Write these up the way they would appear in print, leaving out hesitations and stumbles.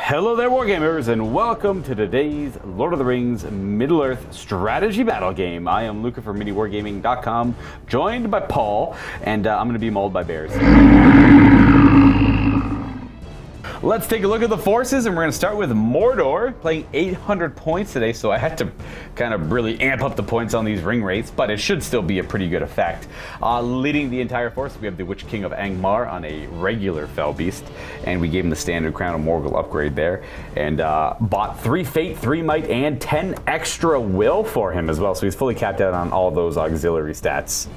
Hello there, Wargamers, and welcome to today's Lord of the Rings Middle-earth strategy battle game. I am Luka from MiniWargaming.com, joined by Paul, and I'm going to be mauled by bears. Let's take a look at the forces, and we're going to start with Mordor, playing 800 points today, so I had to kind of really amp up the points on these ring rates, but it should still be a pretty good effect. Leading the entire force, we have the Witch King of Angmar on a regular Fell Beast, and we gave him the standard Crown of Morgul upgrade there, and bought 3 Fate, 3 Might, and 10 extra Will for him as well, so he's fully capped out on all those auxiliary stats.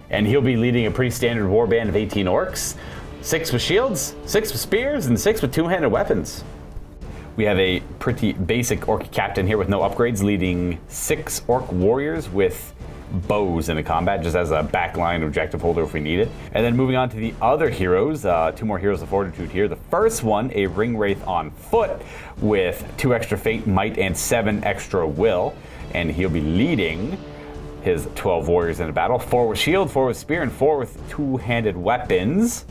And he'll be leading a pretty standard warband of 18 orcs, 6 with shields, 6 with spears, and 6 with two-handed weapons. We have a pretty basic orc captain here with no upgrades, leading 6 orc warriors with bows in the combat, just as a backline objective holder if we need it. And then moving on to the other heroes, 2 more heroes of fortitude here. The first one, a ring wraith on foot with 2 extra fate, might, and 7 extra will. And he'll be leading his 12 warriors in a battle, 4 with shield, 4 with spear, and 4 with two-handed weapons.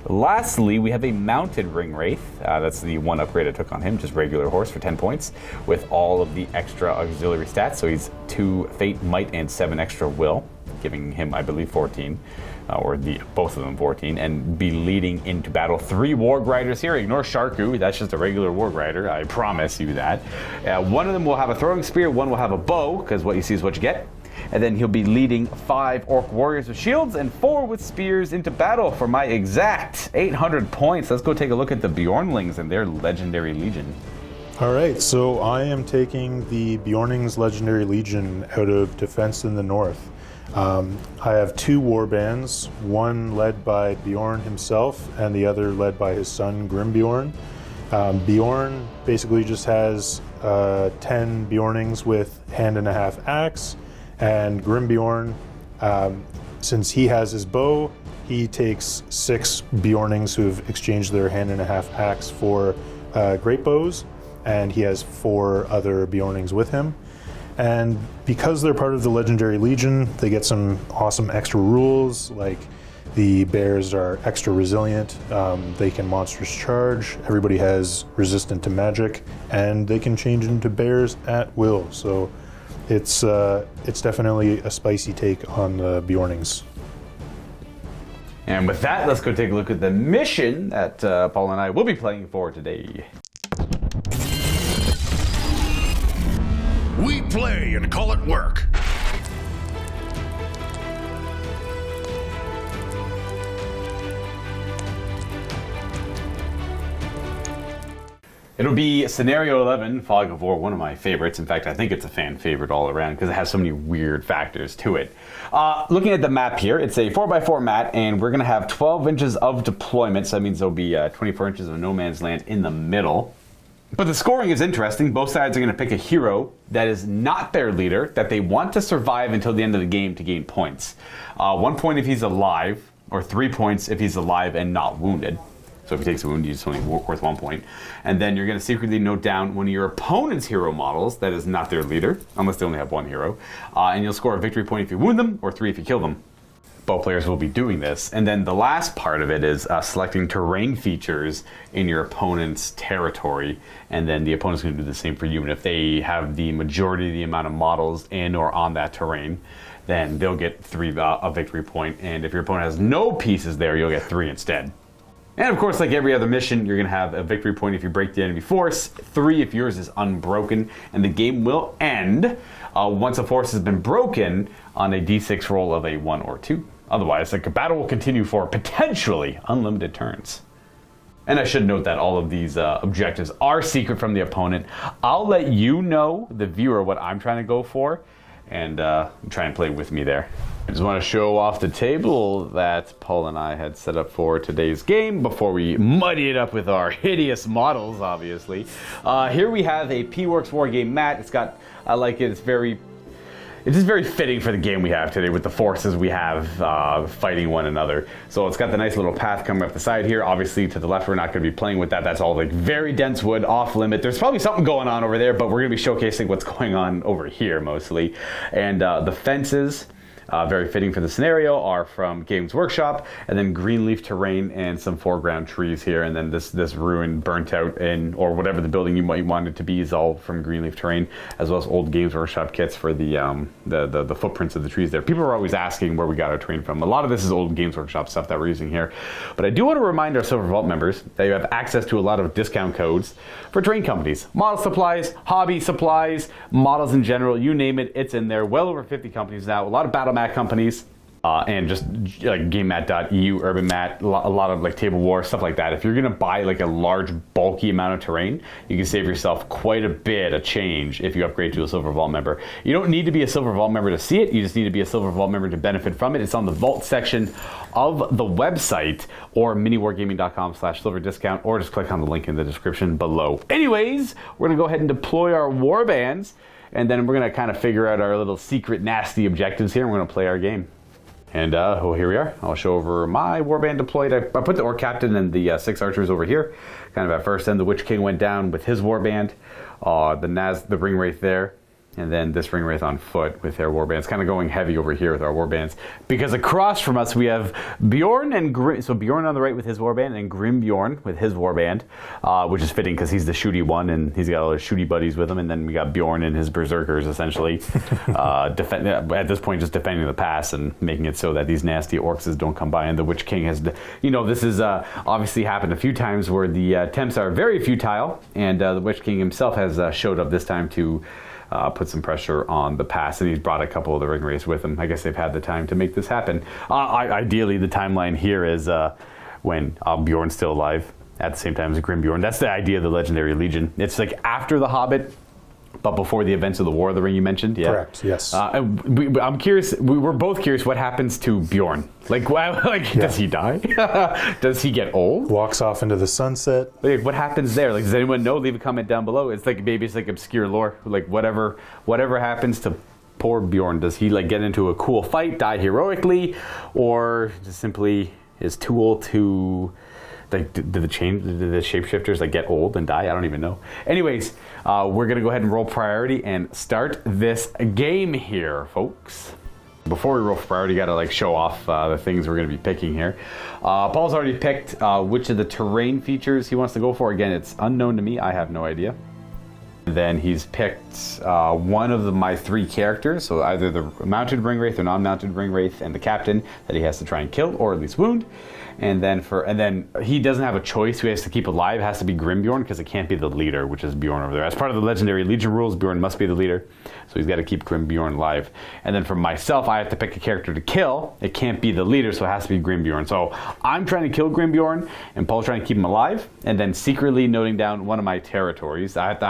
Lastly, we have a mounted ring wraith. That's the one upgrade I took on him, just regular horse for 10 points, with all of the extra auxiliary stats. So he's 2 fate, might, and 7 extra will, giving him, I believe, 14, or both of them 14, and be leading into battle 3 warg riders here. Ignore Sharku, that's just a regular warg rider, I promise you that. One of them will have a throwing spear, one will have a bow, because what you see is what you get. And then he'll be leading 5 orc warriors with shields and 4 with spears into battle for my exact 800 points. Let's go take a look at the Bjornlings and their legendary legion. All right, so I am taking the Beornings Legendary Legion out of Defense in the North. I have 2 warbands, one led by Bjorn himself and the other led by his son Grimbjorn. Bjorn basically just has 10 Beornings with hand and a half axe. And Grimbjorn, since he has his bow, he takes 6 Beornings who have exchanged their hand and a half axe for great bows, and he has 4 other Beornings with him. And because they're part of the Legendary Legion, they get some awesome extra rules, like the bears are extra resilient, they can monstrous charge, everybody has resistant to magic, and they can change into bears at will. So it's definitely a spicy take on the Beornings. And with that, let's go take a look at the mission that Paul and I will be playing for today. We play and call it work. It'll be Scenario 11, Fog of War, one of my favorites. In fact, I think it's a fan favorite all around because it has so many weird factors to it. Looking at the map here, it's a 4x4 map, and we're going to have 12 inches of deployment, so that means there'll be 24 inches of no man's land in the middle. But the scoring is interesting. Both sides are going to pick a hero that is not their leader, that they want to survive until the end of the game to gain points. 1 point if he's alive, or 3 points if he's alive and not wounded. So if he takes a wound, it's only worth 1 point. And then you're going to secretly note down one of your opponent's hero models that is not their leader, unless they only have 1 hero. And you'll score a victory point if you wound them, or 3 if you kill them. Both players will be doing this. And then the last part of it is selecting terrain features in your opponent's territory. And then the opponent's going to do the same for you. And if they have the majority of the amount of models in or on that terrain, then they'll get 3 a victory point. And if your opponent has no pieces there, you'll get 3 instead. And of course, like every other mission, you're going to have a victory point if you break the enemy force, 3 if yours is unbroken, and the game will end once a force has been broken on a d6 roll of a 1 or 2. Otherwise, the battle will continue for potentially unlimited turns. And I should note that all of these objectives are secret from the opponent. I'll let you know, the viewer, what I'm trying to go for, and try and play with me there. I just want to show off the table that Paul and I had set up for today's game before we muddy it up with our hideous models, obviously. Here we have a P-Works Wargame mat. It's got, I like it, it's just very fitting for the game we have today with the forces we have fighting one another. So it's got the nice little path coming up the side here. Obviously to the left we're not going to be playing with that. That's all like very dense wood, off limit. There's probably something going on over there, but we're going to be showcasing what's going on over here mostly. And the fences very fitting for the scenario, are from Games Workshop, and then greenleaf terrain and some foreground trees here, and then this ruined, burnt out, or whatever the building you might want it to be is all from greenleaf terrain, as well as old Games Workshop kits for the footprints of the trees there. People are always asking where we got our terrain from. A lot of this is old Games Workshop stuff that we're using here, but I do want to remind our Silver Vault members that you have access to a lot of discount codes for terrain companies, model supplies, hobby supplies, models in general, you name it, it's in there. Well over 50 companies now, a lot of battle mat companies, and just like GameMat.eu, Urban Mat, a lot of like Table War, stuff like that. If you're gonna buy like a large bulky amount of terrain, you can save yourself quite a bit of change if you upgrade to a Silver Vault member. You don't need to be a Silver Vault member to see it, you just need to be a Silver Vault member to benefit from it. It's on the Vault section of the website, or miniwargaming.com/silver discount, or just click on the link in the description below. Anyways, we're gonna go ahead and deploy our warbands, and then we're gonna kind of figure out our little secret nasty objectives here, and we're gonna play our game. And here we are. I'll show over my warband deployed. I put the Orc Captain and the 6 archers over here, kind of at first. Then the Witch King went down with his warband. The Ring Wraith there. And then this Ring Wraith on foot with their warbands, kind of going heavy over here with our warbands. Because across from us we have Bjorn and Grim. So Bjorn on the right with his warband, and Grim Bjorn with his warband, which is fitting because he's the shooty one and he's got all his shooty buddies with him. And then we got Bjorn and his berserkers essentially, at this point just defending the pass and making it so that these nasty orcs don't come by. And the Witch King has, this has obviously happened a few times where the attempts are very futile, and the Witch King himself has showed up this time to put some pressure on the pass, and he's brought a couple of the Ring Wraiths with him. I guess they've had the time to make this happen. Ideally, the timeline here is when Bjorn's still alive at the same time as Grim Bjorn. That's the idea of the Legendary Legion. It's like after the Hobbit, but before the events of the War of the Ring you mentioned. Yeah. Correct, yes. I'm curious, we're both curious what happens to Bjorn. Does he die? Does he get old? Walks off into the sunset. Like, what happens there? Like, does anyone know? Leave a comment down below. It's like, maybe it's like obscure lore. Like, whatever happens to poor Bjorn. Does he like get into a cool fight, die heroically, or just simply is too old to... Like, did the shapeshifters like get old and die? I don't even know. Anyways, we're gonna go ahead and roll priority and start this game here, folks. Before we roll for priority, gotta like show off the things we're gonna be picking here. Paul's already picked which of the terrain features he wants to go for. Again, it's unknown to me. I have no idea. Then he's picked one of my 3 characters, so either the mounted Ring Wraith or non-mounted Ring Wraith, and the captain that he has to try and kill or at least wound. And then he doesn't have a choice who he has to keep alive. It has to be Grimbjorn because it can't be the leader, which is Bjorn over there. As part of the Legendary Legion rules, Bjorn must be the leader, so he's got to keep Grimbjorn alive. And then for myself, I have to pick a character to kill. It can't be the leader, so it has to be Grimbjorn. So I'm trying to kill Grimbjorn, and Paul's trying to keep him alive, and then secretly noting down one of my territories. I have to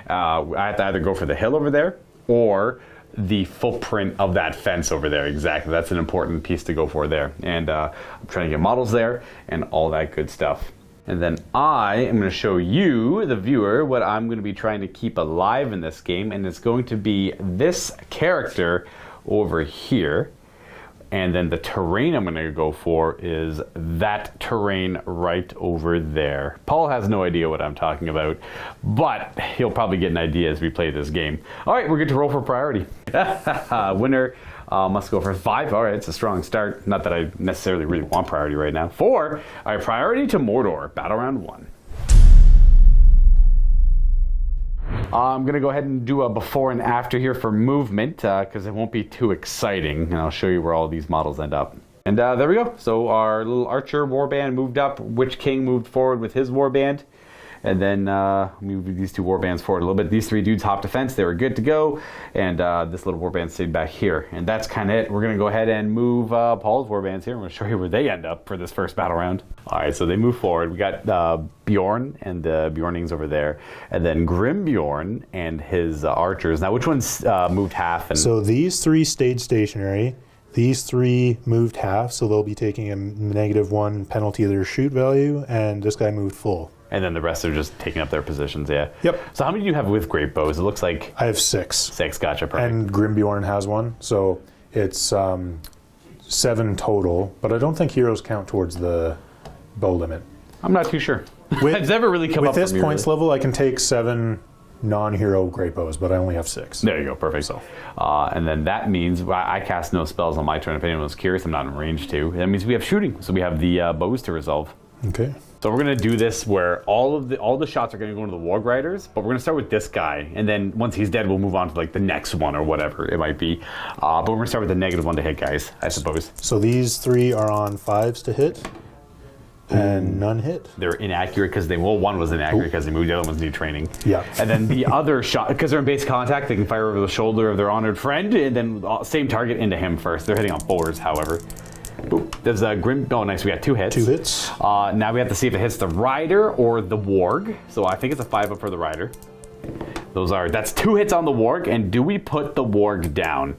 either go for the hill over there or the footprint of that fence over there. Exactly, that's an important piece to go for there. And I'm trying to get models there and all that good stuff. And then I am going to show you, the viewer, what I'm going to be trying to keep alive in this game, and it's going to be this character over here. And then the terrain I'm going to go for is that terrain right over there. Paul has no idea what I'm talking about, but he'll probably get an idea as we play this game. All right, we're good to roll for priority. Winner must go for 5. All right, it's a strong start. Not that I necessarily really want priority right now. 4. All right, priority to Mordor, battle round 1. I'm going to go ahead and do a before and after here for movement because it won't be too exciting, and I'll show you where all these models end up. And there we go. So our little archer warband moved up. Witch King moved forward with his warband. And then moved these 2 warbands forward a little bit. These 3 dudes hopped a fence. They were good to go. And this little warband stayed back here. And that's kind of it. We're going to go ahead and move Paul's warbands here. I'm going to show you where they end up for this first battle round. All right, so they move forward. We got Bjorn and the Bjornlings over there. And then Grim Bjorn and his archers. Now, which ones moved half? And so these 3 stayed stationary. These 3 moved half, so they'll be taking a -1 penalty of their shoot value. And this guy moved full. And then the rest are just taking up their positions, yeah. Yep. So how many do you have with great bows? It looks like... I have 6. 6, gotcha, perfect. And Grimbjorn has 1, so it's 7 total. But I don't think heroes count towards the bow limit. I'm not too sure. It's never really come up with this points level, I can take 7 non-hero great bows, but I only have 6. There you go, perfect. So, and then that means I cast no spells on my turn. If anyone was curious, I'm not in range to. That means we have shooting, so we have the bows to resolve. Okay. So we're gonna do this where all the shots are gonna go into the Warg Riders, but we're gonna start with this guy, and then once he's dead, we'll move on to like the next one or whatever it might be. But we're gonna start with the -1 to hit guys, I suppose. So these 3 are on 5s to hit, and none hit. They're inaccurate because one was inaccurate because they moved. The other ones need training. Yeah. And then the other shot, because they're in base contact, they can fire over the shoulder of their honored friend, and then same target into him first. They're hitting on 4s, however. Boop. There's a Grim. Oh, nice. We got 2 hits. 2 hits. Now we have to see if it hits the Rider or the Warg. So I think it's a 5-up for the Rider. That's 2 hits on the Warg. And do we put the Warg down?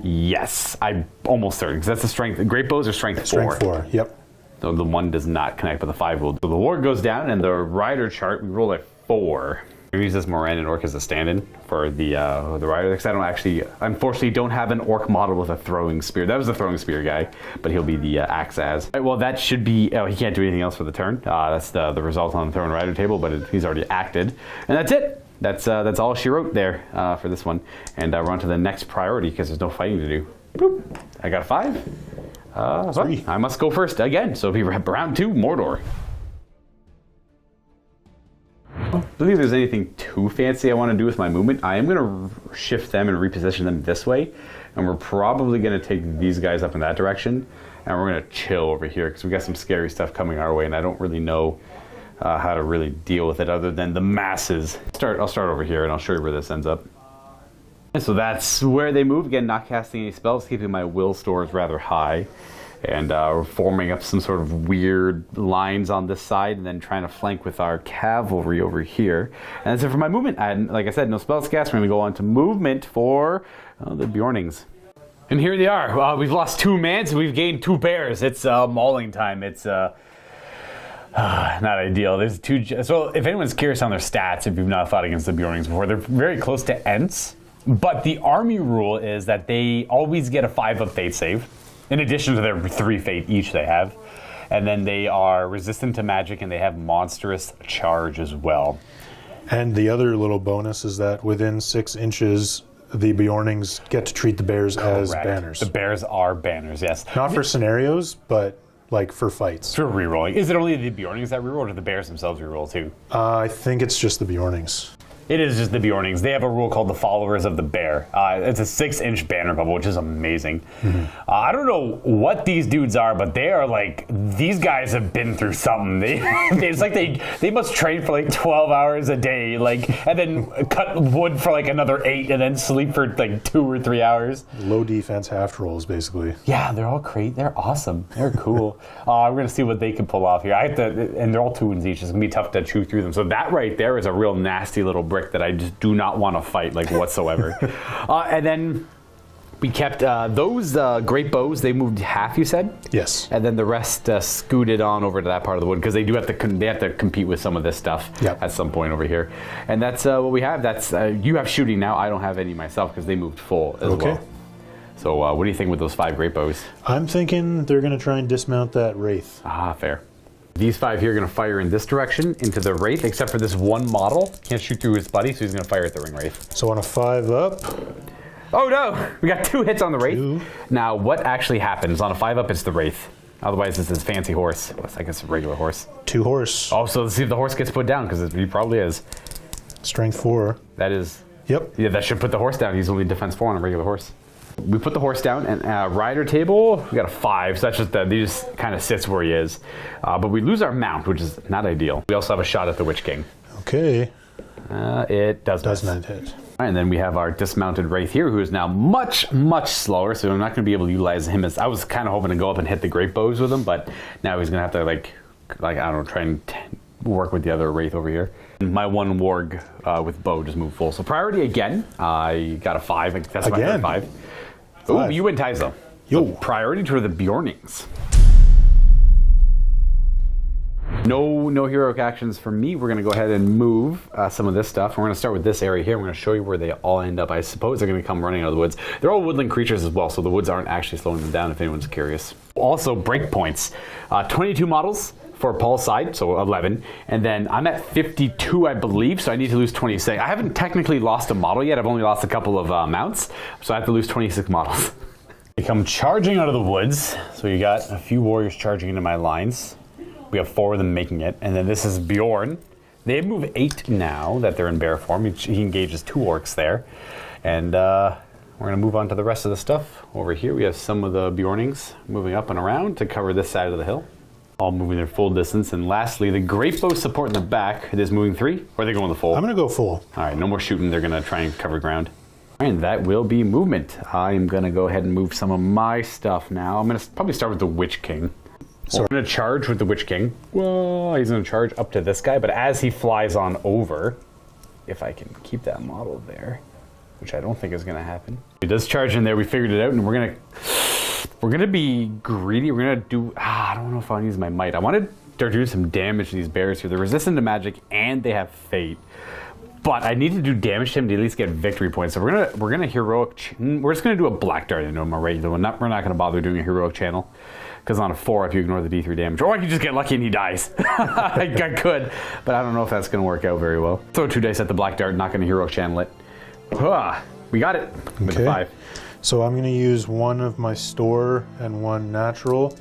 Yes. I'm almost certain, because that's the strength. Great bows are strength 4. Strength 4, yep. So the 1 does not connect, but the 5 will. So the Warg goes down, and the Rider chart, we roll a 4. We use this Moran Orc as a stand-in for the Rider, because I don't actually, unfortunately, don't have an Orc model with a throwing spear. That was the throwing spear guy, but he'll be the axe as. Right, well, that should be. Oh, he can't do anything else for the turn. That's the result on the Throne Rider table, but he's already acted, and that's it. That's all she wrote there for this one, and we're on to the next priority because there's no fighting to do. Boop. I got a 5. 3. I must go first again. So it'll be round 2, Mordor. I don't believe there's anything too fancy I want to do with my movement. I am going to shift them and reposition them this way, and we're probably going to take these guys up in that direction, and we're going to chill over here because we got some scary stuff coming our way, and I don't really know how to really deal with it other than the masses. I'll start over here, and I'll show you where this ends up. And so that's where they move. Again, not casting any spells, keeping my will stores rather high. And we're forming up some sort of weird lines on this side and then trying to flank with our cavalry over here. And that's it for my movement. Like I said, no spells cast. We're going to go on to movement for the Bjornings. And here they are. We've lost 2 men, so we've gained 2 bears. It's mauling time. It's not ideal. There's 2. So if anyone's curious on their stats, if you've not fought against the Bjornings before, they're very close to Ents. But the army rule is that they always get a 5-up fate save, in addition to their 3 fate each they have. And then they are resistant to magic, and they have monstrous charge as well. And the other little bonus is that within 6 inches, the Beornings get to treat the bears as banners. The bears are banners, yes. Not for scenarios, but like for fights. For rerolling. Is it only the Beornings that reroll, or do the bears themselves reroll too? I think it's just the Beornings. It is just the Bjornings. They have a rule called the Followers of the Bear. It's a 6-inch banner bubble, which is amazing. Mm-hmm. I don't know what these dudes are, but they are like, these guys have been through something. It's like they must train for like 12 hours a day, like, and then cut wood for like another 8, and then sleep for like 2 or 3 hours. Low defense half trolls, basically. Yeah, they're all great. They're awesome. They're cool. We're gonna see what they can pull off here. And they're all 2 wins each. It's gonna be tough to chew through them. So that right there is a real nasty little brick that I just do not want to fight like whatsoever. And then we kept those great bows. They moved half, you said? Yes. And then the rest scooted on over to that part of the wood because they have to compete with some of this stuff at some point over here. And that's what we have. That's you have shooting now. I don't have any myself because they moved full as well. So what do you think with those 5 great bows? I'm thinking they're going to try and dismount that wraith. Fair. These 5 here are going to fire in this direction into the Wraith, except for this one model. Can't shoot through his buddy, so he's going to fire at the Ring Wraith. So on a 5-up. Oh no! We got 2 hits on the Wraith. 2. Now, what actually happens? On a 5-up, it's the Wraith. Otherwise, it's his fancy horse. Well, I guess a regular horse. 2 horse. Oh, so let's see if the horse gets put down, because he probably is. Strength 4. That is. Yep. Yeah, that should put the horse down. He's only defense 4 on a regular horse. We put the horse down, and rider table, we got a 5, so that's just he just kind of sits where he is. But we lose our mount, which is not ideal. We also have a shot at the Witch King. Okay. It does not hit. All right, and then we have our dismounted Wraith here, who is now much, much slower, so I'm not going to be able to utilize him as... I was kind of hoping to go up and hit the great bows with him, but now he's going to have to, like I don't know, try and work with the other Wraith over here. My one Warg with bow just moved full. So priority again. I got a 5. That's my third 5. Oh, you win ties though. Yo. So priority to the Bjornings. No heroic actions for me. We're going to go ahead and move some of this stuff. We're going to start with this area here. We're going to show you where they all end up. I suppose they're going to come running out of the woods. They're all woodland creatures as well, so the woods aren't actually slowing them down if anyone's curious. Also, breakpoints. 22 models, for Paul's side, so 11. And then I'm at 52, I believe, so I need to lose 26. I haven't technically lost a model yet. I've only lost a couple of mounts, so I have to lose 26 models. They come charging out of the woods. So you got a few warriors charging into my lines. We have 4 of them making it. And then this is Bjorn. They move 8 now that they're in bear form. He engages 2 orcs there. And we're going to move on to the rest of the stuff. Over here we have some of the Beornings moving up and around to cover this side of the hill. All moving their full distance. And lastly, the great bow support in the back. It is moving 3, or are they going the full? I'm going to go full. All right, no more shooting. They're going to try and cover ground. And that will be movement. I'm going to go ahead and move some of my stuff now. I'm going to probably start with the Witch King. So I'm going to charge with the Witch King. Whoa, he's going to charge up to this guy, but as he flies on over, if I can keep that model there, which I don't think is going to happen. He does charge in there. We figured it out, and we're going to be greedy. We're going to do, I don't know if I'll use my might. I wanted to start doing some damage to these bears here. They're resistant to magic, and they have fate. But I need to do damage to him to at least get victory points. So we're gonna heroic. We're just gonna do a black dart into him, a regular one. We're not gonna bother doing a heroic channel, because on a 4, if you ignore the D3 damage, or I could just get lucky and he dies. I could, but I don't know if that's gonna work out very well. Throw 2 dice at the black dart. Not gonna heroic channel it. We got it. With a 5. So I'm gonna use 1 of my store and 1 natural.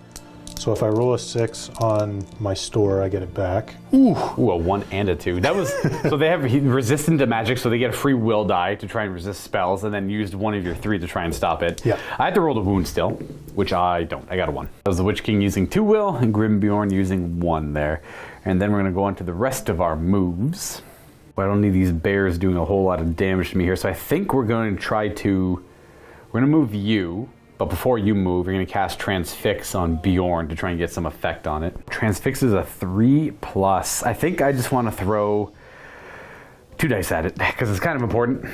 So if I roll a 6 on my store, I get it back. Ooh, a 1 and a 2. That was so they have resistant to magic, so they get a free will die to try and resist spells, and then used 1 of your 3 to try and stop it. Yeah. I had to roll the wound still, which I don't. I got a 1. That was the Witch King using 2 will, and Grim Bjorn using 1 there. And then we're gonna go on to the rest of our moves. But I don't need these bears doing a whole lot of damage to me here, so I think we're going to try to. We're gonna move you. But before you move, you're going to cast Transfix on Bjorn to try and get some effect on it. Transfix is a 3+. I think I just want to throw 2 dice at it, because it's kind of important.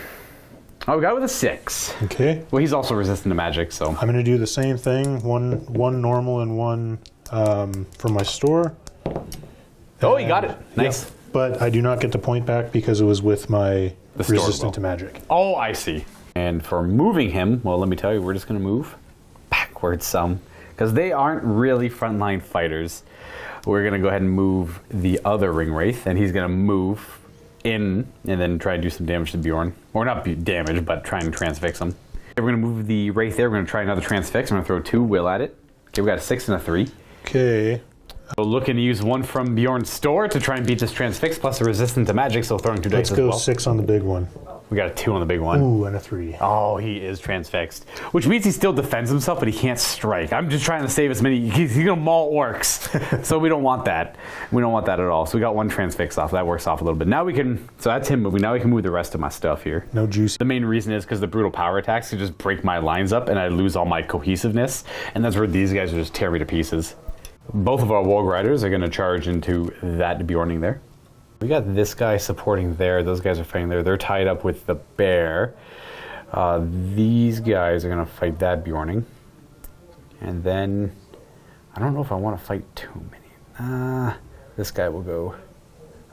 Oh, we got it with a 6. Okay. Well, he's also resistant to magic, so. I'm going to do the same thing. One normal and 1 for my store. Oh, you got it. Nice. Yep. But I do not get the point back because it was with my resistant to magic. Oh, I see. And for moving him, well, let me tell you, we're just going to move backwards some, because they aren't really frontline fighters. We're going to go ahead and move the other Ring Wraith, and he's going to move in and then try and do some damage to Bjorn. Or not damage, but try and transfix him. We're going to move the Wraith there. We're going to try another transfix. I'm going to throw 2 will at it. Okay, we got a 6 and a 3. Okay. So looking to use 1 from Bjorn's store to try and beat this transfix, plus a resistant to magic, so throwing 2 dice as well. Let's go 6 on the big one. We got a 2 on the big one. Ooh, and a 3. Oh, he is transfixed. Which means he still defends himself, but he can't strike. I'm just trying to save as many. He's going to maul orcs. So we don't want that. We don't want that at all. So we got 1 transfix off. That works off a little bit. Now we can, so that's him moving. Now we can move the rest of my stuff here. No juice. The main reason is because the brutal power attacks can just break my lines up and I lose all my cohesiveness. And that's where these guys will just tear me to pieces. Both of our Warg Riders are going to charge into that Bjorning there. We got this guy supporting there. Those guys are fighting there. They're tied up with the bear. These guys are going to fight that Bjorning. And then, I don't know if I want to fight too many. This guy will go.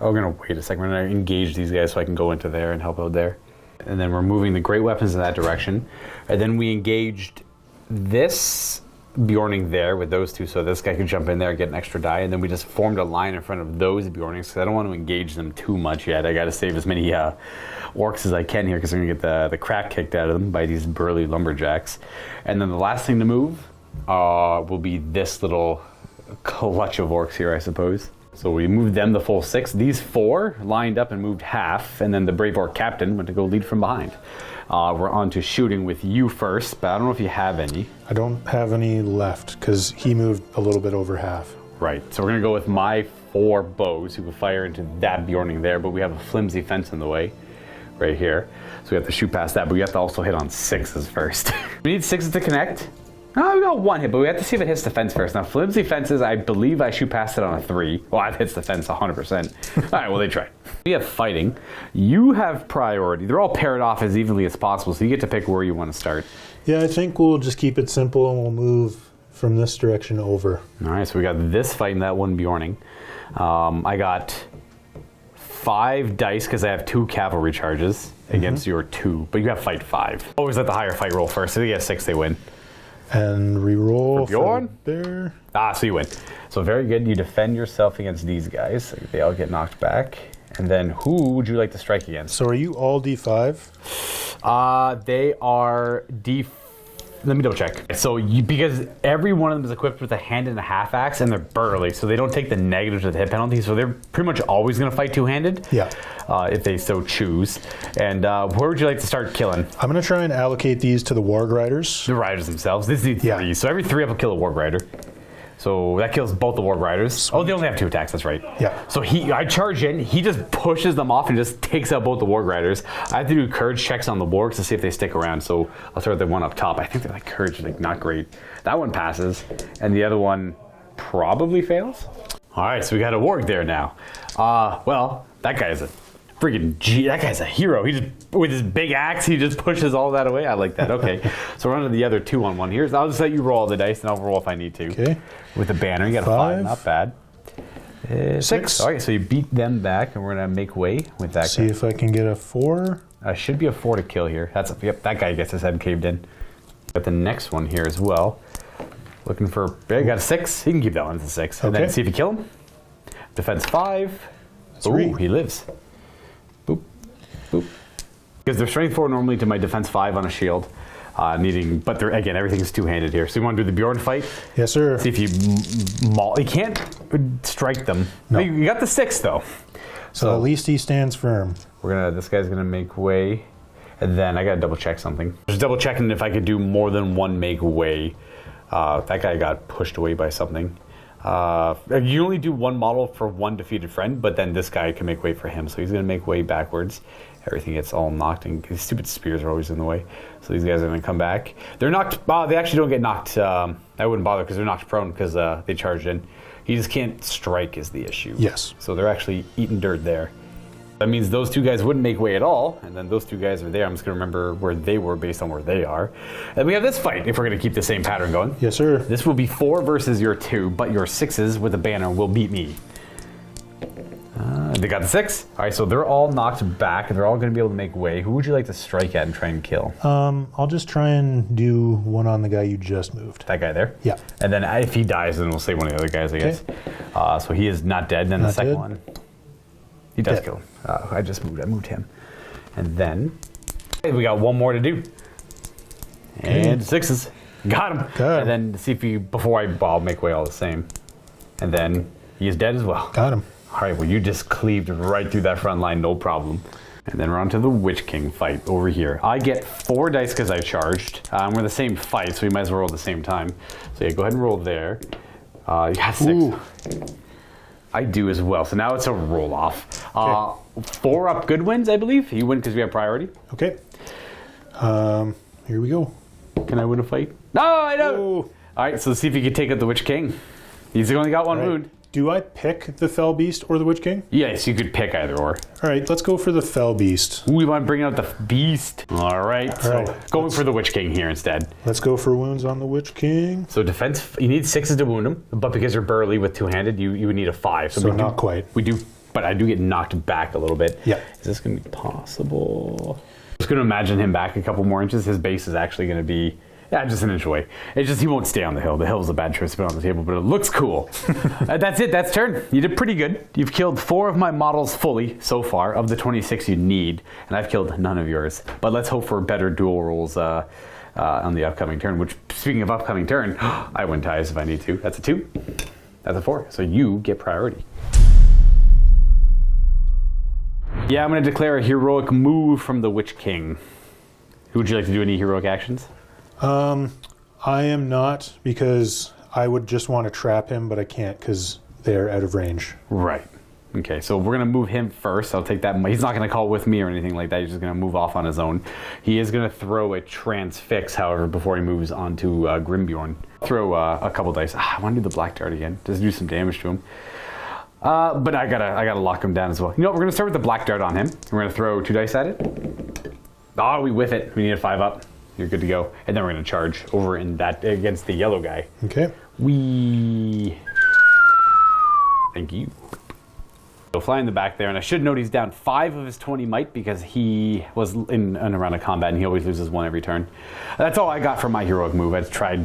Oh, we're going to wait a second. We're going to engage these guys so I can go into there and help out there. And then we're moving the great weapons in that direction. And then we engaged this Bjorning there with those 2, so this guy could jump in there and get an extra die, and then we just formed a line in front of those Bjornings because I don't want to engage them too much yet. I got to save as many orcs as I can here because they're going to get the crap kicked out of them by these burly lumberjacks. And then the last thing to move will be this little clutch of orcs here, I suppose. So we moved them the full 6. These 4 lined up and moved half, and then the brave orc captain went to go lead from behind. We're on to shooting with you first, but I don't know if you have any. I don't have any left because he moved a little bit over half. Right, so we're going to go with my 4 bows who can fire into that Bjorning there, but we have a flimsy fence in the way right here. So we have to shoot past that, but we have to also hit on 6s first. We need 6s to connect. No, we got 1 hit, but we have to see if it hits the fence first. Now, flimsy fences, I believe I shoot past it on a 3. Well, it hits the fence 100%. All right, well, they tried. We have fighting. You have priority. They're all paired off as evenly as possible, so you get to pick where you want to start. Yeah, I think we'll just keep it simple and we'll move from this direction over. All right, so we got this fight and that 1 Bjorning. I got 5 dice because I have 2 cavalry charges against your 2, but you have fight 5. Always let the higher fight roll first. So if you get 6, they win. And reroll For Bjorn? for bear. Ah, so you win. So very good. You defend yourself against these guys. They all get knocked back. And then who would you like to strike against? So are you all D5? They are D. Let me double check. So because every one of them is equipped with a hand and a half axe, and they're burly, so they don't take the negatives of the hit penalty. So they're pretty much always going to fight two-handed. Yeah. If they so choose. And where would you like to start killing? I'm going to try and allocate these to the Warg Riders. The riders themselves. This is 3. Yeah. So every 3 up will kill a Warg Rider. So that kills both the Warg Riders. Sweet. Oh, they only have 2 attacks, that's right. Yeah. So I charge in, he just pushes them off and just takes out both the Warg Riders. I have to do courage checks on the Wargs to see if they stick around. So I'll throw the one up top. I think they're like courage, like not great. That one passes, and the other one probably fails. All right, so we got a Warg there now. Well, that guy is a freaking that guy's a hero. He just, with his big axe, he just pushes all that away. I like that. Okay, so we're on to the other 2-on-1 here. So I'll just let you roll the dice, and I'll roll if I need to. Okay. With the banner, you got a 5, not bad. 6. All right, so you beat them back, and we're gonna make way with that. See if I can get a 4. Should be a 4 to kill here. Yep, that guy gets his head caved in. Got the next one here as well. Looking for, got a 6. He can keep that one as a 6, and then see if you kill him. Defense 5. 3. Ooh, he lives. Boop, boop. Because they're strength 4 normally to my defense 5 on a shield. But they're, again, everything's two-handed here. So you want to do the Bjorn fight? Yes, sir. See if you you can't strike them. No. You got the 6 though. So at least he stands firm. This guy's gonna make way, and then I gotta double check something. Just double checking if I could do more than one make way. That guy got pushed away by something. You only do one model for one defeated friend, but then this guy can make way for him, so he's gonna make way backwards. Everything gets all knocked, and these stupid spears are always in the way. So these guys are gonna come back. They're knocked. They actually don't get knocked. I wouldn't bother because they're knocked prone because they charged in. He just can't strike is the issue. Yes. So they're actually eating dirt there. That means those 2 guys wouldn't make way at all, and then those 2 guys are there. I'm just gonna remember where they were based on where they are. And we have this fight if we're gonna keep the same pattern going. Yes, sir. This will be 4 versus your 2, but your 6s with a banner will beat me. They got the 6. All right, so they're all knocked back. They're all going to be able to make way. Who would you like to strike at and try and kill? I'll just try and do one on the guy you just moved. That guy there? Yeah. And then if he dies, then we'll say one of the other guys, I guess. So he is not dead. Then the second one, he does kill him. I moved him. And then we got one more to do. And 6s. Got him. And then see if I'll make way all the same. And then he is dead as well. Got him. All right, well, you just cleaved right through that front line, no problem. And then we're on to the Witch King fight over here. I get 4 dice because I charged. We're the same fight, so we might as well roll at the same time. So yeah, go ahead and roll there. You got 6. Ooh. I do as well, so now it's a roll-off. 4 up good wins, I believe. You win because we have priority. Okay. Here we go. Can I win a fight? No, I don't. All right, so let's see if you can take out the Witch King. He's only got 1 wound. Do I pick the Fell Beast or the Witch King? Yes, you could pick either or. All right, let's go for the Fell Beast. Ooh, we want to bring out the Beast. All right, going for the Witch King here instead. Let's go for wounds on the Witch King. So defense, you need 6s to wound him, but because you're burly with 2-handed, you would need a 5. So not quite. We do, but I do get knocked back a little bit. Yeah. Is this going to be possible? I'm just going to imagine him back a couple more inches. His base is actually going to be... Yeah, just an inch away. It's just he won't stay on the hill. The hill's a bad choice to put on the table, but it looks cool. That's it. That's turn. You did pretty good. You've killed 4 of my models fully so far of the 26 you need, and I've killed none of yours. But let's hope for better dual rolls on the upcoming turn, which, speaking of upcoming turn, I win ties if I need to. That's a 2. That's a 4. So you get priority. Yeah, I'm going to declare a heroic move from the Witch King. Who would you like to do any heroic actions? I am not, because I would just want to trap him, but I can't because they're out of range. Right. Okay, so we're going to move him first. I'll take that. He's not going to call with me or anything like that. He's just going to move off on his own. He is going to throw a transfix, however, before he moves on to Grimbjorn. Throw a couple dice. I want to do the black dart again. Just do some damage to him. But I gotta lock him down as well. You know what? We're going to start with the black dart on him. We're going to throw 2 dice at it. Oh, we whiff it. We need a 5 up. You're good to go. And then we're going to charge over in that against the yellow guy. Okay. Thank you. So fly in the back there, and I should note he's down 5 of his 20 might because he was in and around a combat, and he always loses 1 every turn. That's all I got for my heroic move. I tried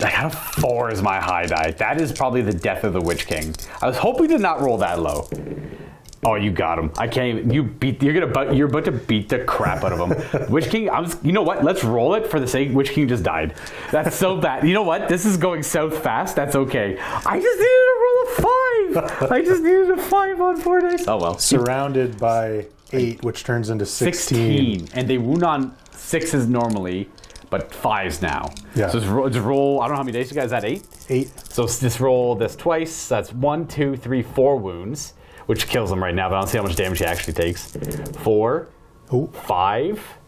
I got a 4 as my high die. That is probably the death of the Witch King. I was hoping to not roll that low. Oh, you got him. I can't even. You're about to beat the crap out of him. Witch King. You know what? Let's roll it for the sake. Witch King just died. That's so bad. You know what? This is going south fast. That's okay. I just needed to roll a 5. I just needed a 5 on 4 days. Oh well. Surrounded by 8, which turns into 16. And they wound on 6s normally, but 5s now. Yeah. So just roll. I don't know how many days you guys had. 8. 8. So just roll this twice. That's 1, 2, 3, 4 wounds. Which kills him right now, but I don't see how much damage he actually takes. 4, 5,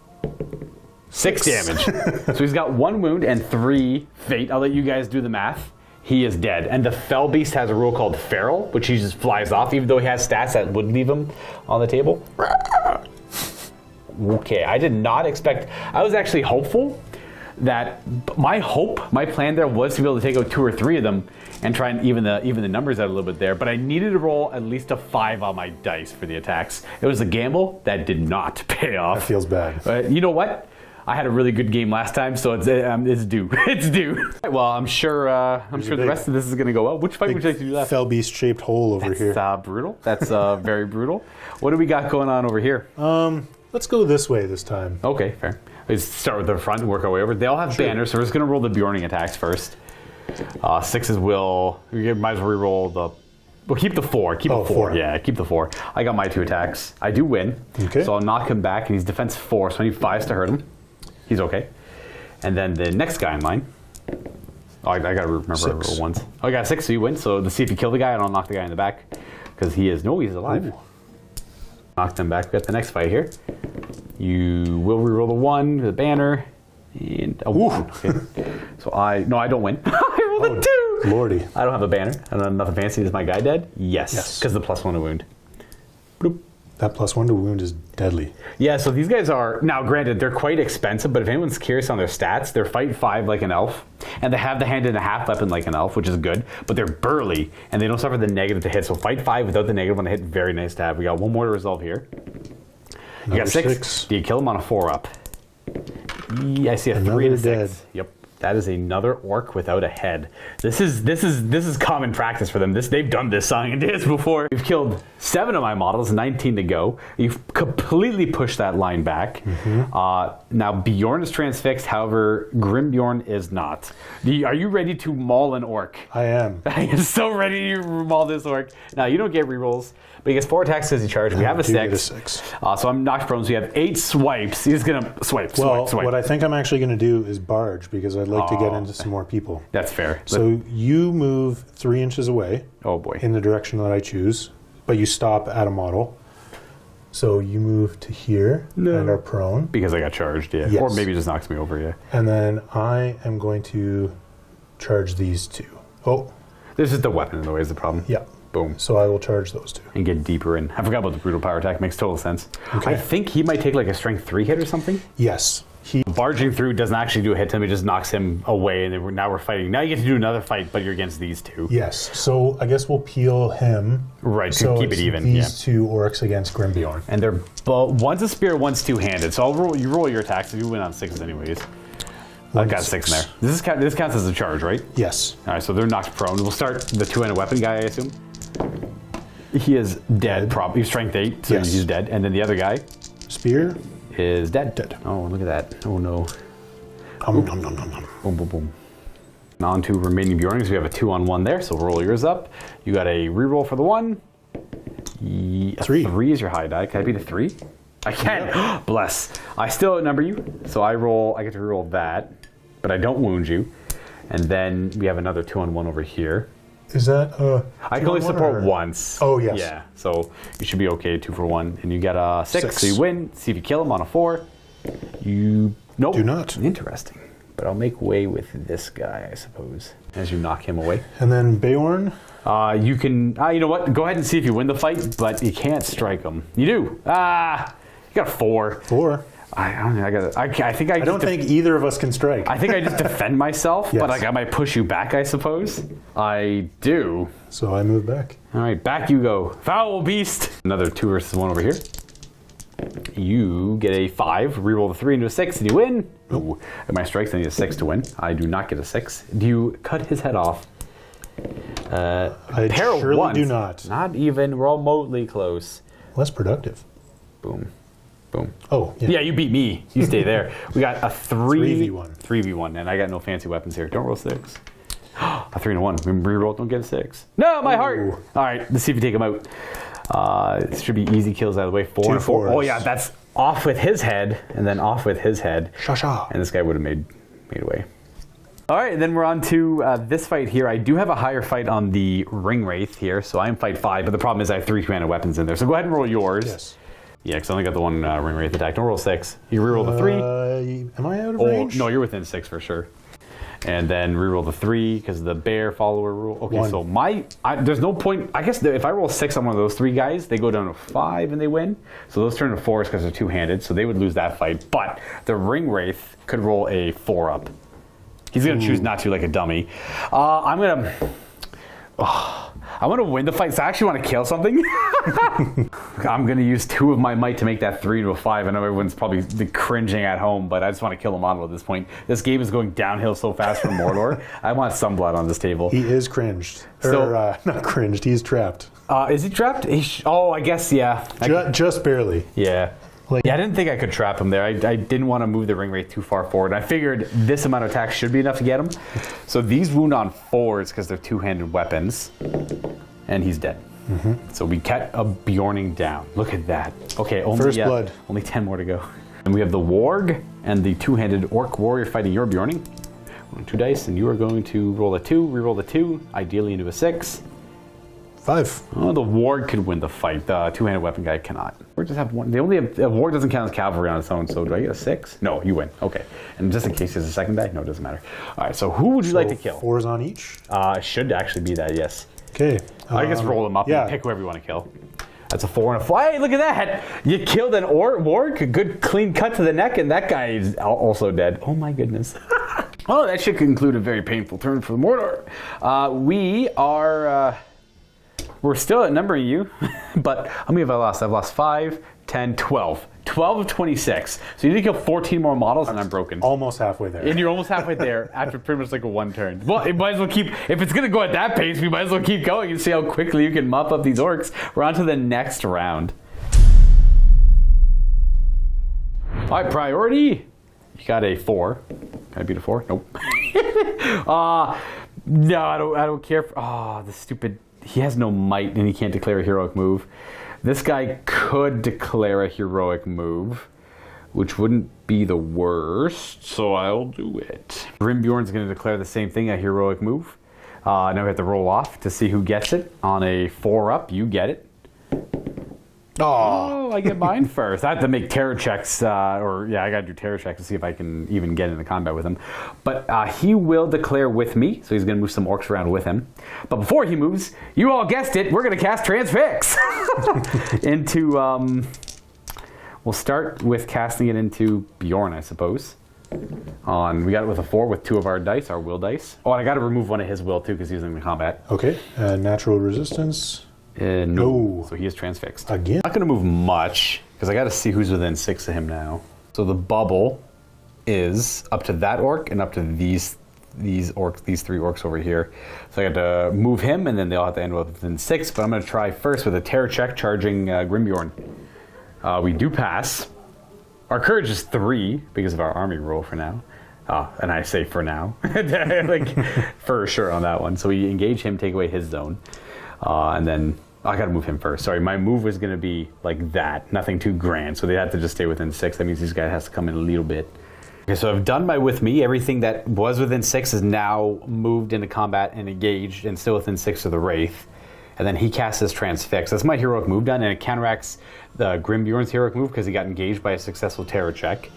6 damage. So he's got 1 wound and 3 fate. I'll let you guys do the math. He is dead. And the Fell Beast has a rule called Feral, which he just flies off, even though he has stats that would leave him on the table. Okay, I did not expect... I was actually hopeful that my plan there was to be able to take out 2 or 3 of them and try and even the numbers out a little bit there, but I needed to roll at least a 5 on my dice for the attacks. It was a gamble that did not pay off. That feels bad. But you know what? I had a really good game last time, so it's due. It's due. Well, I'm sure the rest of this is going to go well. Which fight would you like to do last? Fell Beast shaped hole over here. That's brutal. That's very brutal. What do we got going on over here? Let's go this way this time. Okay, fair. Let's start with the front and work our way over. They all have banners, so we're just going to roll the Bjorning attacks first. 6s will... You might as well re-roll the... We'll keep the 4. Keep the 4. Yeah, keep the 4. I got my 2 attacks. I do win. Okay. So I'll knock him back, and he's defense 4, so I need 5s to hurt him. He's okay. And then the next guy in line... Oh, I got to remember I roll ones. Oh, I got 6, so you win. So let's see if you kill the guy, and I'll knock the guy in the back. Because he is... No, he's alive. Ooh. Knocked him back. We got the next fight here. You will re-roll the 1, the banner, and okay. So I don't win. I rolled a 2. Lordy. I don't have a banner. I don't have nothing fancy. Is my guy dead? Yes. Because the +1 to wound. Bloop. That +1 to wound is deadly. Yeah, so these guys are, now granted, they're quite expensive, but if anyone's curious on their stats, they're fight 5 like an elf, and they have the hand and a half weapon like an elf, which is good, but they're burly, and they don't suffer the negative to hit, so fight 5 without the negative on the hit, very nice to have. We got 1 more to resolve here. You got 6. Do you kill him on a 4-up? Yeah, I see a 3 and a 6. Dead. Yep. That is another orc without a head. This is common practice for them. They've done this song and dance before. We've killed 7 of my models, 19 to go. You've completely pushed that line back. Now Bjorn is transfixed, however, Grimbjorn is not. Are you ready to maul an orc? I am. I am so ready to maul this orc. Now you don't get rerolls, but he gets 4 attacks as he charges. We have a 6. So I'm knocked prone, so you have 8 swipes. He's gonna swipe. What I think I'm actually going to do is barge, because I'd like to get into some more people. That's fair. So you move 3 inches away. Oh boy. In the direction that I choose, but you stop at a model. So you move to here and are prone. Because I got charged, yeah. Yes. Or maybe it just knocks me over, yeah. And then I am going to charge these 2. Oh. This is the weapon in the way is the problem. Yeah. Boom. So I will charge those 2. And get deeper in. I forgot about the brutal power attack. Makes total sense. Okay. I think he might take like a strength 3 hit or something. Yes. Barging through doesn't actually do a hit to him. It just knocks him away, and now we're fighting. Now you get to do another fight, but you're against these 2. Yes. So I guess we'll peel him. Right, to so keep it even. These 2 orcs against Grimbjorn. And they're one's a spear, one's 2-handed. So you roll your attacks. You win on 6s anyways. I've got 6 in there. This counts as a charge, right? Yes. All right, so they're knocked prone. We'll start the 2-handed weapon guy, I assume. He is dead. Probably strength 8, so he's dead. And then the other guy, spear, is dead. Oh, look at that. Oh no. Nom, nom, nom, nom, nom. Boom, boom, boom. On to remaining Bjornings. We have a 2-on-1 there, so roll yours up. You got a reroll for the 1. 3. 3 is your high die. Can I beat a 3? I can. Yeah. Bless. I still outnumber you, so I get to reroll that, but I don't wound you. And then we have another 2-on-1 over here. Is that I can only support once. Oh, yes. Yeah, so you should be okay, 2 for 1. And you get a 6, so you win. See if you kill him on a 4. You... Nope. Do not. Interesting. But I'll make way with this guy, I suppose, as you knock him away. And then Beorn? You can... you know what? Go ahead and see if you win the fight, but you can't strike him. You do. You got a 4. 4. I don't think either of us can strike. I think I just defend myself, but I might push you back, I suppose. I do. So I move back. All right, back you go. Foul beast. Another 2 versus 1 over here. You get a 5, reroll the 3 into a 6, and you win. Ooh. At my strikes, I need a 6 to win. I do not get a 6. Do you cut his head off? I surely do not. Not even remotely close. Less productive. Boom. Boom. Oh, yeah. Yeah, you beat me. You stay there. We got a 3v1. 3v1, and I got no fancy weapons here. Don't roll 6. A 3 and a 1. Reroll, don't get a 6. No, my heart! All right, let's see if you take him out. It should be easy kills out of the way. 4 2 and a 4. 4s. Oh, yeah, that's off with his head, and then off with his head. Sha-sha. And this guy would have made away. All right, then we're on to this fight here. I do have a higher fight on the Ring Wraith here, so I'm fight 5, but the problem is I have 3 commanded weapons in there. So go ahead and roll yours. Yes. Yeah, because I only got the one Ring Wraith attack. Don't roll 6. You reroll the 3. Am I out of range? No, you're within 6 for sure. And then reroll the 3 because of the bear follower rule. Okay, 1. so there's no point. I guess if I roll 6 on one of those 3 guys, they go down to 5 and they win. So those turn to 4s because they're two-handed, so they would lose that fight. But the Ring Wraith could roll a 4 up. He's going to choose not to, like a dummy. I'm going to... I want to win the fight, so I actually want to kill something. I'm going to use 2 of my might to make that 3 to a 5. I know everyone's probably cringing at home, but I just want to kill a model at this point. This game is going downhill so fast from Mordor. I want some blood on this table. He is cringed. So- Not cringed, he's trapped. Is he trapped? I guess, yeah. Just barely. Yeah. Yeah, I didn't think I could trap him there. I didn't want to move the Ring Wraith too far forward. I figured this amount of attack should be enough to get him. So these wound on 4s because they're two-handed weapons. And he's dead. So we cut a Bjorning down. Look at that. Okay, First blood. Only 10 more to go. And we have the Warg and the two-handed Orc Warrior fighting your Bjorning. 2 dice, and you are going to roll a 2, reroll the 2, ideally into a 6. 5. Oh, the Warg could win the fight. The two-handed weapon guy cannot. Or just have one. They only have, a Warg doesn't count as cavalry on its own, so do I get a 6? No, you win. Okay. And just in case there's a second die? No, it doesn't matter. All right, so who would you like to kill? 4s on each? Should actually be that, yes. Okay. I guess roll them up and pick whoever you want to kill. That's a 4 and a 5. Hey, look at that! You killed an Warg, a good clean cut to the neck, and that guy is also dead. Oh my goodness. Well, that should conclude a very painful turn for Mordor. We're still outnumbering you, but how many have I lost? I've lost 5, 10, 12. 12 of 26. So you need to kill 14 more models and I'm broken. Almost halfway there. And you're almost halfway there after pretty much like a 1 turn. Well, it might as well keep, if it's going to go at that pace, we might as well keep going and see how quickly you can mop up these orcs. We're on to the next round. All right, priority. You got a 4. Can I beat a 4? Nope. No, I don't care. The stupid, he has no might and he can't declare a heroic move. This guy could declare a heroic move, which wouldn't be the worst, so I'll do it. Bjorn's going to declare the same thing, a heroic move. Now we have to roll off to see who gets it. On a 4 up, you get it. Oh, I get mine first. I have to make terror checks, I got to do terror checks to see if I can even get into combat with him. But he will declare with me, so he's going to move some orcs around with him. But before he moves, you all guessed it, we're going to cast Transfix into, we'll start with casting it into Bjorn, I suppose. We got it with a 4 with 2 of our dice, our will dice. Oh, and I got to remove one of his will too because he's in combat. Okay, natural resistance. No. So he is transfixed. Again? Not going to move much because I got to see who's within 6 of him now. So the bubble is up to that orc and up to these orcs, these 3 orcs over here. So I got to move him and then they all have to end up within 6. But I'm going to try first with a terror check charging Grimbjorn. We do pass. Our courage is 3 because of our army roll for now. And I say for now. Like for sure on that one. So we engage him, take away his zone. And then I got to move him first. Sorry, my move was going to be like that. Nothing too grand. So they have to just stay within 6. That means this guy has to come in a little bit. Okay, so I've done my with me. Everything that was within 6 is now moved into combat and engaged and still within 6 of the Wraith. And then he casts his Transfix. That's my heroic move done, and it counteracts the Grimbjorn's heroic move because he got engaged by a successful terror check.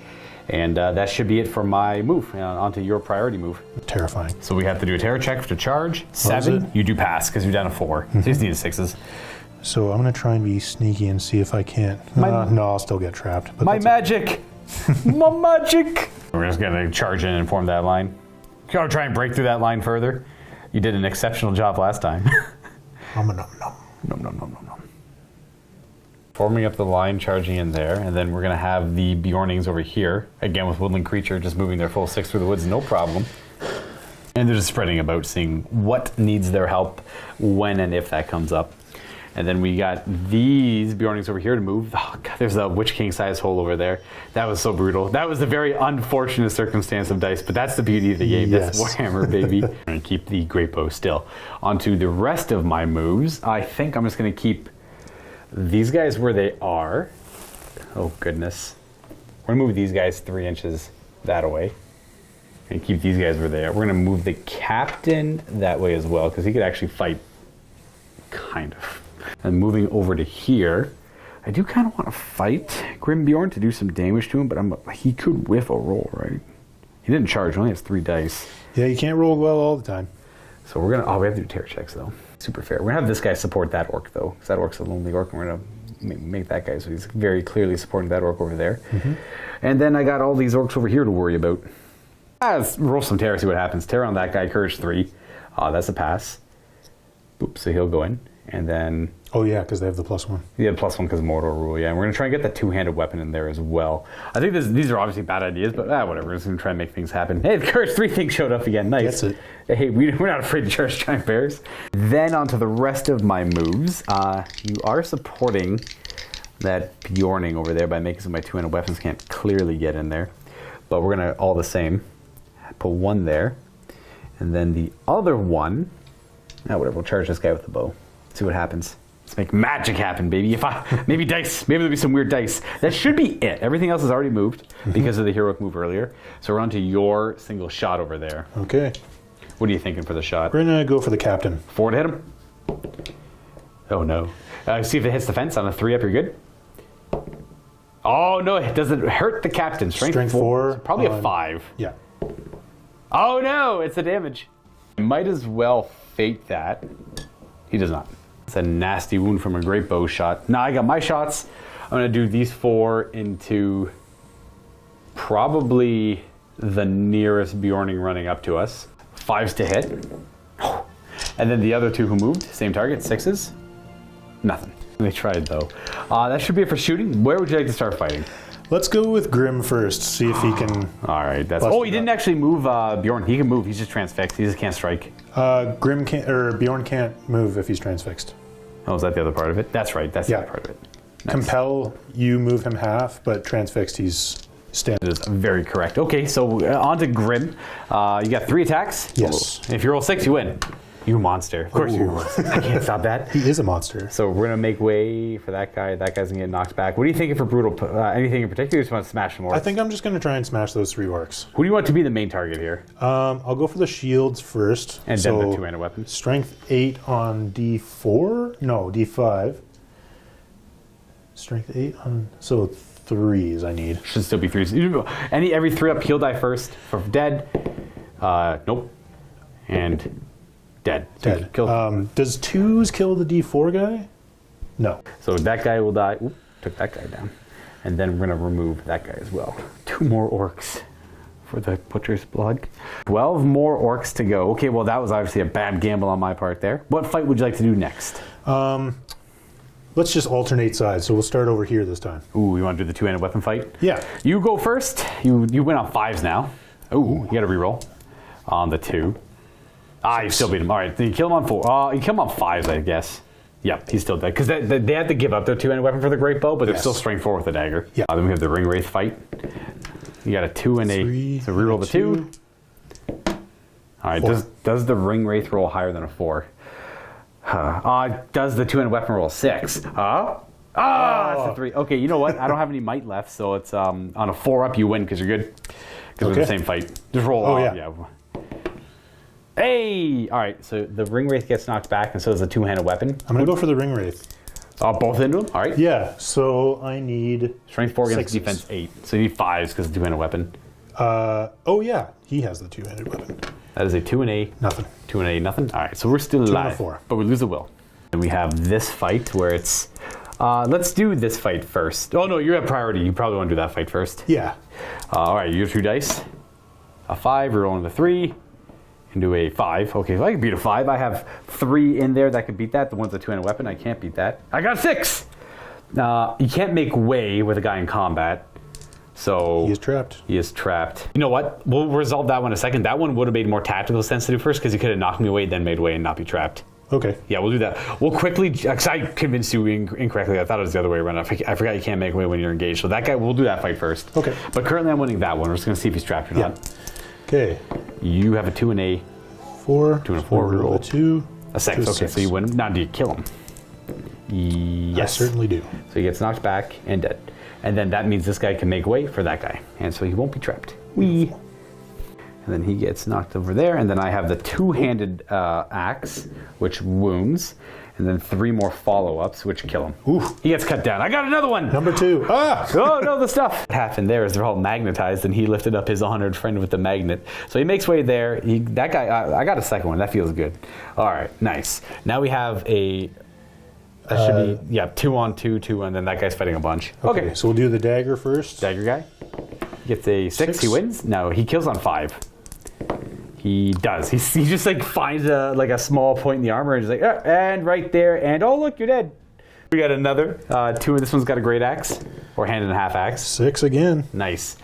And that should be it for my move. Onto your priority move. Terrifying. So we have to do a terror check to charge. 7, you do pass because you're down to 4. So you just need 6s. So I'm going to try and be sneaky and see if I can't. No, I'll still get trapped. But my magic! My magic! We're just going to charge in and form that line. Go try and break through that line further. You did an exceptional job last time. Nom nom nom. Nom nom nom nom nom. Forming up the line, charging in there, and then we're going to have the Bjornings over here. Again, with Woodland Creature just moving their full 6 through the woods, no problem. And they're just spreading about, seeing what needs their help, when and if that comes up. And then we got these Bjornings over here to move. Oh, God, there's a Witch King size hole over there. That was so brutal. That was a very unfortunate circumstance of dice, but that's the beauty of the game. Yes. That's Warhammer, baby. I'm going to keep the Great Bow still. Onto the rest of my moves. I think I'm just going to keep these guys where they are. Oh, goodness. We're going to move these guys 3 inches that way. And keep these guys where they are. We're going to move the captain that way as well, because he could actually fight, kind of. And moving over to here, I do kind of want to fight Grim Bjorn to do some damage to him, but he could whiff a roll, right? He didn't charge, he only has 3 dice. Yeah, you can't roll well all the time. So we're going to, we have to do terror checks, though. Super fair. We're going to have this guy support that orc, though, because that orc's a lonely orc, and we're going to make that guy, so he's very clearly supporting that orc over there. Mm-hmm. And then I got all these orcs over here to worry about. Let's roll some terror, see what happens. Terror on that guy, courage 3. That's a pass. Oops, so he'll go in. And then... Oh, yeah, because they have the +1. Yeah, +1 because of Mordor rule, yeah. And we're going to try and get that 2-handed weapon in there as well. I think these are obviously bad ideas, but whatever. We're just going to try and make things happen. Hey, the courage 3 thing showed up again. Nice. That's it. Hey, we're not afraid to charge giant bears. Then onto the rest of my moves. You are supporting that Bjorning over there by making so my 2-handed weapons can't clearly get in there. But we're going to, all the same, put 1 there. And then the other one, whatever, we'll charge this guy with the bow. See what happens. Let's make magic happen, baby. Maybe dice. Maybe there'll be some weird dice. That should be it. Everything else is already moved because of the heroic move earlier. So we're on to your single shot over there. Okay. What are you thinking for the shot? We're going to go for the captain. 4 to hit him. Oh, no. See if it hits the fence on a 3 up, you're good. Oh, no. It doesn't hurt the captain. Strength 4. So probably a 5. Yeah. Oh, no. It's the damage. I might as well fate that. He does not. It's a nasty wound from a great bow shot. Now I got my shots. I'm going to do these 4 into probably the nearest Bjorning running up to us. 5s to hit. And then the other 2 who moved, same target, 6s. Nothing. They tried though. That should be it for shooting. Where would you like to start fighting? Let's go with Grim first, see if he can... All right. He didn't actually move Bjorn. He can move. He's just transfixed. He just can't strike. Grim can't, or Bjorn can't move if he's transfixed. Oh, is that the other part of it? That's right. That's the other part of it. Nice. Compel, you move him half, but transfixed, he's standing. That is very correct. Okay, so on to Grim. You got 3 attacks. Yes. If you roll 6, you win. You monster. Of course you roll 6. I can't stop that. He is a monster. So we're going to make way for that guy. That guy's going to get knocked back. What are you thinking for brutal? Anything in particular? You just want to smash some orcs? I think I'm just going to try and smash those 3 orcs. Who do you want to be the main target here? I'll go for the shields first. And then the 2-handed weapon. Strength 8 on D4? No, D5. Strength 8 on... So 3s I need. Should still be 3s. Every 3 up, heal die first. For dead. Nope. And... Dead. Dead. Does 2s kill the D4 guy? No. So that guy will die. Oop, took that guy down. And then we're going to remove that guy as well. 2 more orcs for the butcher's blood. 12 more orcs to go. Okay, well, that was obviously a bad gamble on my part there. What fight would you like to do next? Let's just alternate sides. So we'll start over here this time. Ooh, you want to do the 2-handed weapon fight? Yeah. You go first. You win on 5s now. Ooh, you got to reroll on the 2. You still beat him. All right, then you kill him on 4. You kill him on 5s, I guess. Yep, he's still dead. Because they had to give up their 2-handed weapon for the great bow, but they're still strength 4 with the dagger. Yeah. Then we have the ring wraith fight. You got a 2 and a 3. So reroll the 2. All right, does the ring wraith roll higher than a 4? Does the 2-handed weapon roll 6? That's a 3. Okay, you know what? I don't have any might left, so it's on a 4 up you win because you're good. Because we're in the same fight. Just roll off. Yeah. Hey! All right, so the ring wraith gets knocked back, and so does the 2-handed weapon. I'm going to go for the ring wraith. Both into them? All right. Yeah, so I need... Strength 4 against defense 8. So you need 5s because of the 2-handed weapon. Oh, yeah, he has the 2-handed weapon. That is a 2 and a... Nothing. 2 and a nothing? All right, so we're still alive. 2 and a 4. But we lose the will. And we have this fight where it's... let's do this fight first. Oh, no, you're at priority. You probably want to do that fight first. Yeah. All right, your 2 dice. A 5, you're rolling the 3. Into a 5. Okay, so I can beat a 5. I have 3 in there that could beat that. The one's a 2-handed weapon. I can't beat that. I got 6! You can't make way with a guy in combat. So He is trapped. He is trapped. You know what? We'll resolve that one in a second. That one would have made more tactical sense to do first because he could have knocked me away, then made way and not be trapped. Okay. Yeah, we'll do that. We'll quickly, because I convinced you incorrectly. I thought it was the other way around. I forgot you can't make way when you're engaged. So that guy, we'll do that fight first. Okay. But currently I'm winning that one. We're just going to see if he's trapped or not. Okay. You have a 2 and a 4. 2 and a 4 roll a 2. a 6. to a Okay, 6. so you win him. Now do you kill him? Yes. I certainly do. So he gets knocked back and dead. And then that means this guy can make way for that guy. And so he won't be trapped. Whee! And then he gets knocked over there. And then I have the two-handed axe, which wounds. And then 3 more follow-ups, which kill him. Ooh, he gets cut down. I got another one! Number 2. Ah! Oh, no, the stuff. What happened there is they're all magnetized, and he lifted up his honored friend with the magnet. So he makes way there. That guy, I got a second one. That feels good. All right, nice. Now we have a... That should be, 2 on 2, 2, and then that guy's fighting a bunch. Okay. So we'll do the dagger first. Dagger guy gets a 6. He wins. No, he kills on 5. He does. He just like finds a small point in the armor and he's like, and right there, and oh look, you're dead. We got another 2. This one's got a great axe or hand and a half axe. 6 again. Nice.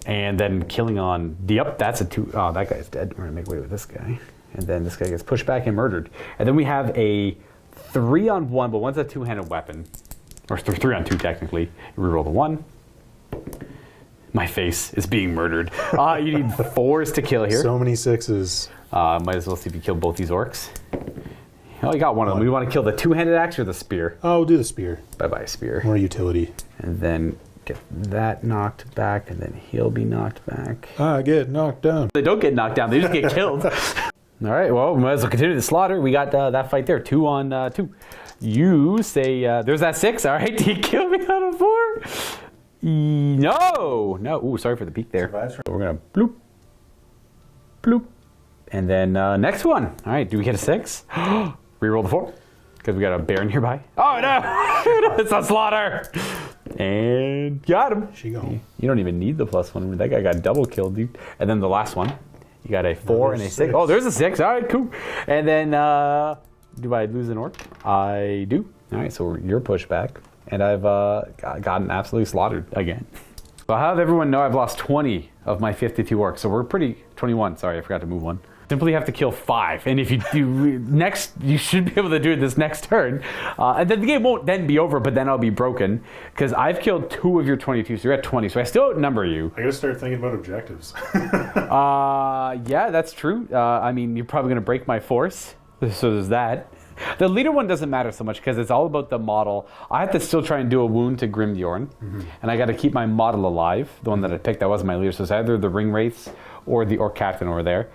And then killing on. Yep, that's a 2. Oh, that guy's dead. We're gonna make way with this guy, and then this guy gets pushed back and murdered. And then we have a 3 on 1, but one's a 2-handed weapon, or 3 on 2 technically. You reroll the 1. My face is being murdered. You need 4s to kill here. So many 6s. Might as well see if you kill both these orcs. Oh, you got one of them. We want to kill the 2-handed axe or the spear? Oh, we'll do the spear. Bye-bye, spear. More utility. And then get that knocked back, and then he'll be knocked back. I get knocked down. They don't get knocked down. They just get killed. All right, well, we might as well continue the slaughter. We got that fight there, 2 on 2. You say, there's that 6. All right, do you kill me on a 4? No. Ooh, sorry for the peek there. So we're going to bloop, bloop. And then next one. All right, do we get a 6? Reroll the 4, because we got a bear nearby. Oh, no. It's a slaughter. And got him. She gone. You don't even need the +1. That guy got double killed, dude. And then the last one. You got a 4 and a 6. Oh, there's a 6. All right, cool. And then, do I lose an orc? I do. All right, so you're pushed back. And I've gotten absolutely slaughtered again. So I'll have everyone know I've lost 20 of my 52 orcs. So we're pretty... 21, sorry, I forgot to move one. Simply have to kill 5. And if you do next, you should be able to do it this next turn. And then the game won't then be over, but then I'll be broken. Because I've killed 2 of your 22, so you're at 20. So I still outnumber you. I gotta start thinking about objectives. Yeah, that's true. I mean, you're probably going to break my force. So there's that. The leader one doesn't matter so much because it's all about the model. I have to still try and do a wound to Grim Bjorn. And I got to keep my model alive. The one that I picked, that wasn't my leader. So it's either the Ring Wraiths or the Orc Captain over there.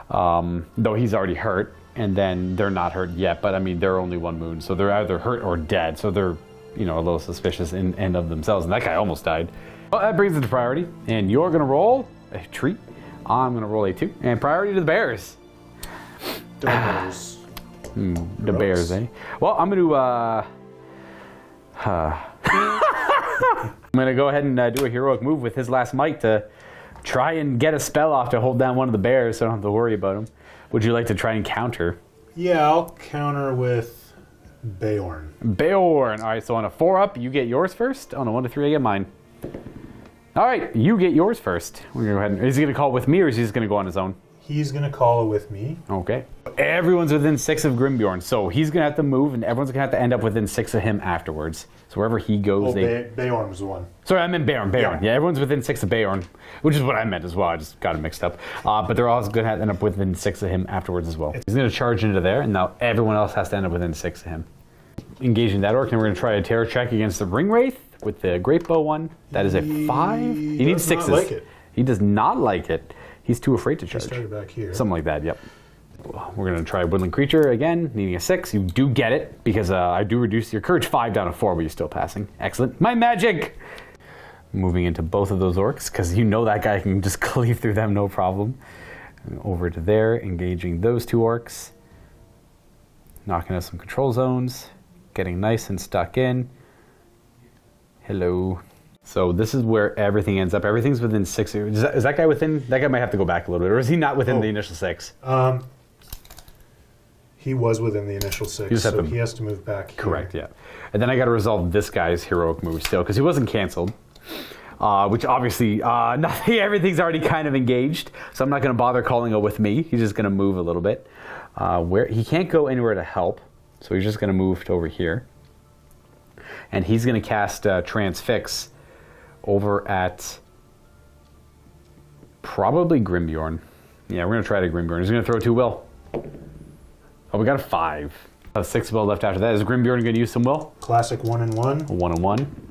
Though he's already hurt. And then they're not hurt yet. But I mean, they're only 1 wound. So they're either hurt or dead. So they're, a little suspicious in and of themselves. And that guy almost died. Well, that brings it to priority. And you're going to roll a treat. I'm going to roll a 2. And priority to the bears. Bears. The bears, eh? Well, I'm going to I'm going to go ahead and do a heroic move with his last might to try and get a spell off to hold down one of the bears so I don't have to worry about him. Would you like to try and counter? Yeah, I'll counter with Beorn. Beorn. All right, so on a 4-up, you get yours first. On a 1 to 3, I get mine. All right, you get yours first. We're going to go ahead and, is he going to call it with me or is he just going to go on his own? He's going to call it with me. Okay. Everyone's within 6 of Grimbjorn, so he's going to have to move, and everyone's going to have to end up within 6 of him afterwards. So wherever he goes, Beorn was the one. Sorry, I meant Beorn. Yeah, everyone's within 6 of Beorn, which is what I meant as well. I just got it mixed up. But they're all going to end up within 6 of him afterwards as well. He's going to charge into there, and now everyone else has to end up within 6 of him. Engaging that orc, and we're going to try a terror check against the Ring Wraith with the Great Bow one. That is a 5. He needs 6s. Like it. He does not like it. He's too afraid to charge. He started back here. Something like that, yep. We're going to try Woodland Creature again, needing a 6. You do get it, because I do reduce your courage 5 down to 4, but you're still passing. Excellent. My magic! Moving into both of those orcs, because you know that guy can just cleave through them, no problem. Over to there, engaging those 2 orcs. Knocking out some control zones. Getting nice and stuck in. Hello. So this is where everything ends up. Everything's within 6. Is that guy within? That guy might have to go back a little bit, or is he not within the initial 6? He was within the initial 6, so he has to move back here. Correct, yeah. And then I got to resolve this guy's heroic move still, because he wasn't canceled. Which obviously, nothing. Everything's already kind of engaged, so I'm not going to bother calling it with me. He's just going to move a little bit. Where he can't go anywhere to help, so he's just going to move to over here. And he's going to cast Transfix over at probably Grimbjorn. Yeah, we're going to try to Grimbjorn. He's going to throw 2 will. Oh, we got a 5. A 6 will left after that. Is Grimbjorn going to use some will? Classic 1 and 1. 1 and 1.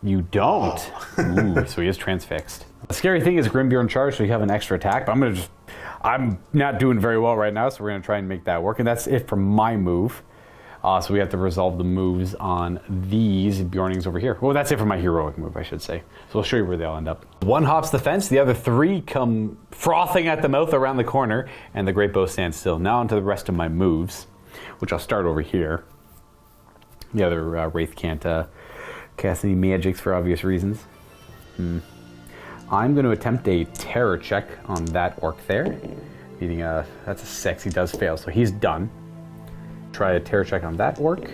You don't. Oh. Ooh, so he is transfixed. The scary thing is Grimbjorn charge, so you have an extra attack, but I'm not doing very well right now, so we're going to try and make that work. And that's it for my move. So we have to resolve the moves on these Bjornings over here. Well, that's it for my heroic move, I should say. So I'll show you where they all end up. 1 hops the fence, the other 3 come frothing at the mouth around the corner, and the great bow stands still. Now onto the rest of my moves, which I'll start over here. The other Wraith can't cast any magics for obvious reasons. I'm going to attempt a terror check on that orc there. Meaning that's a 6, he does fail, so he's done. Try a terror check on that orc.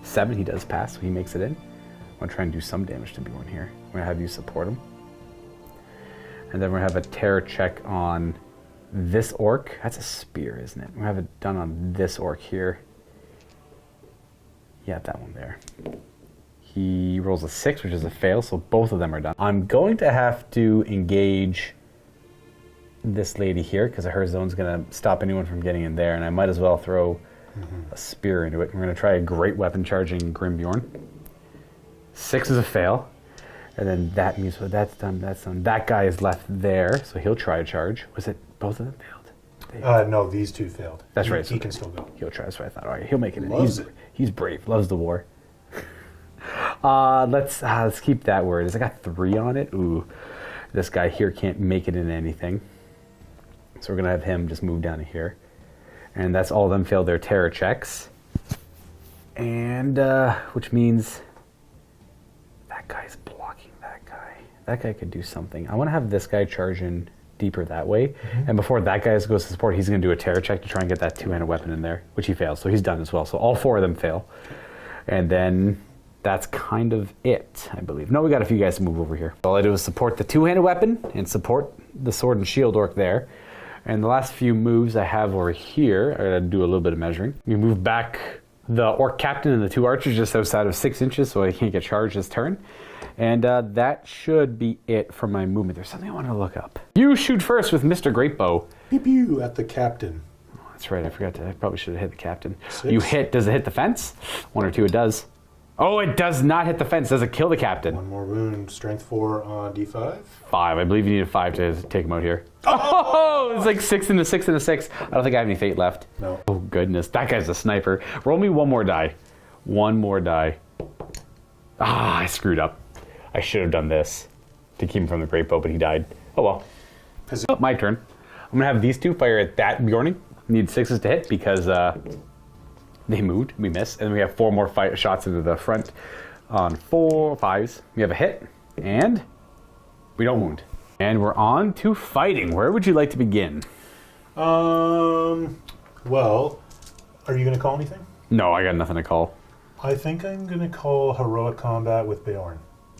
7, he does pass, so he makes it in. I'm going to try and do some damage to Bjorn here. I'm going to have you support him. And then we're going to have a terror check on this orc. That's a spear, isn't it? We're going to have it done on this orc here. Yeah, that one there. He rolls a 6, which is a fail, so both of them are done. I'm going to have to engage this lady here, because her zone's going to stop anyone from getting in there, and I might as well throw a spear into it. We're going to try a great weapon charging Grimbjorn. 6 is a fail. And then that means, well, that's done, that's done. That guy is left there, so he'll try a charge. Was it both of them failed? No, these 2 failed. That's right. He can still go. He'll try, that's what I thought. All right, he'll make it in. He's brave, loves the war. Let's keep that word. I got 3 on it. Ooh, this guy here can't make it into anything. So we're going to have him just move down to here. And that's all of them failed their terror checks. And, which means that guy's blocking that guy. That guy could do something. I want to have this guy charge in deeper that way. And before that guy goes to support, he's going to do a terror check to try and get that 2-handed weapon in there, which he fails. So he's done as well. So all 4 of them fail. And then that's kind of it, I believe. No, we got a few guys to move over here. All I do is support the 2-handed weapon and support the sword and shield orc there. And the last few moves I have over here, I gotta do a little bit of measuring. We move back the orc captain and the 2 archers just outside of 6 inches, so I can't get charged this turn. And that should be it for my movement. There's something I want to look up. You shoot first with Mr. Greatbow. Pew pew at the captain. Oh, that's right, I forgot to. I probably should have hit the captain. 6. You hit, does it hit the fence? 1 or 2 it does. Oh, it does not hit the fence. Does it kill the captain? 1 more wound, strength 4 on D5. 5. I believe you need a 5 to take him out here. Oh, it's like 6 and a 6 and a 6. I don't think I have any fate left. No. Oh, goodness. That guy's a sniper. Roll me 1 more die. 1 more die. Ah, I screwed up. I should have done this to keep him from the great bow, but he died. Oh, well. Oh, my turn. I'm going to have these 2 fire at that Bjorning. Need 6s to hit because they moved. We missed. And we have 4 more shots into the front on 4 5s. We have a hit, and we don't wound. And we're on to fighting. Where would you like to begin? Well, are you going to call anything? No, I got nothing to call. I think I'm going to call heroic combat with Beorn.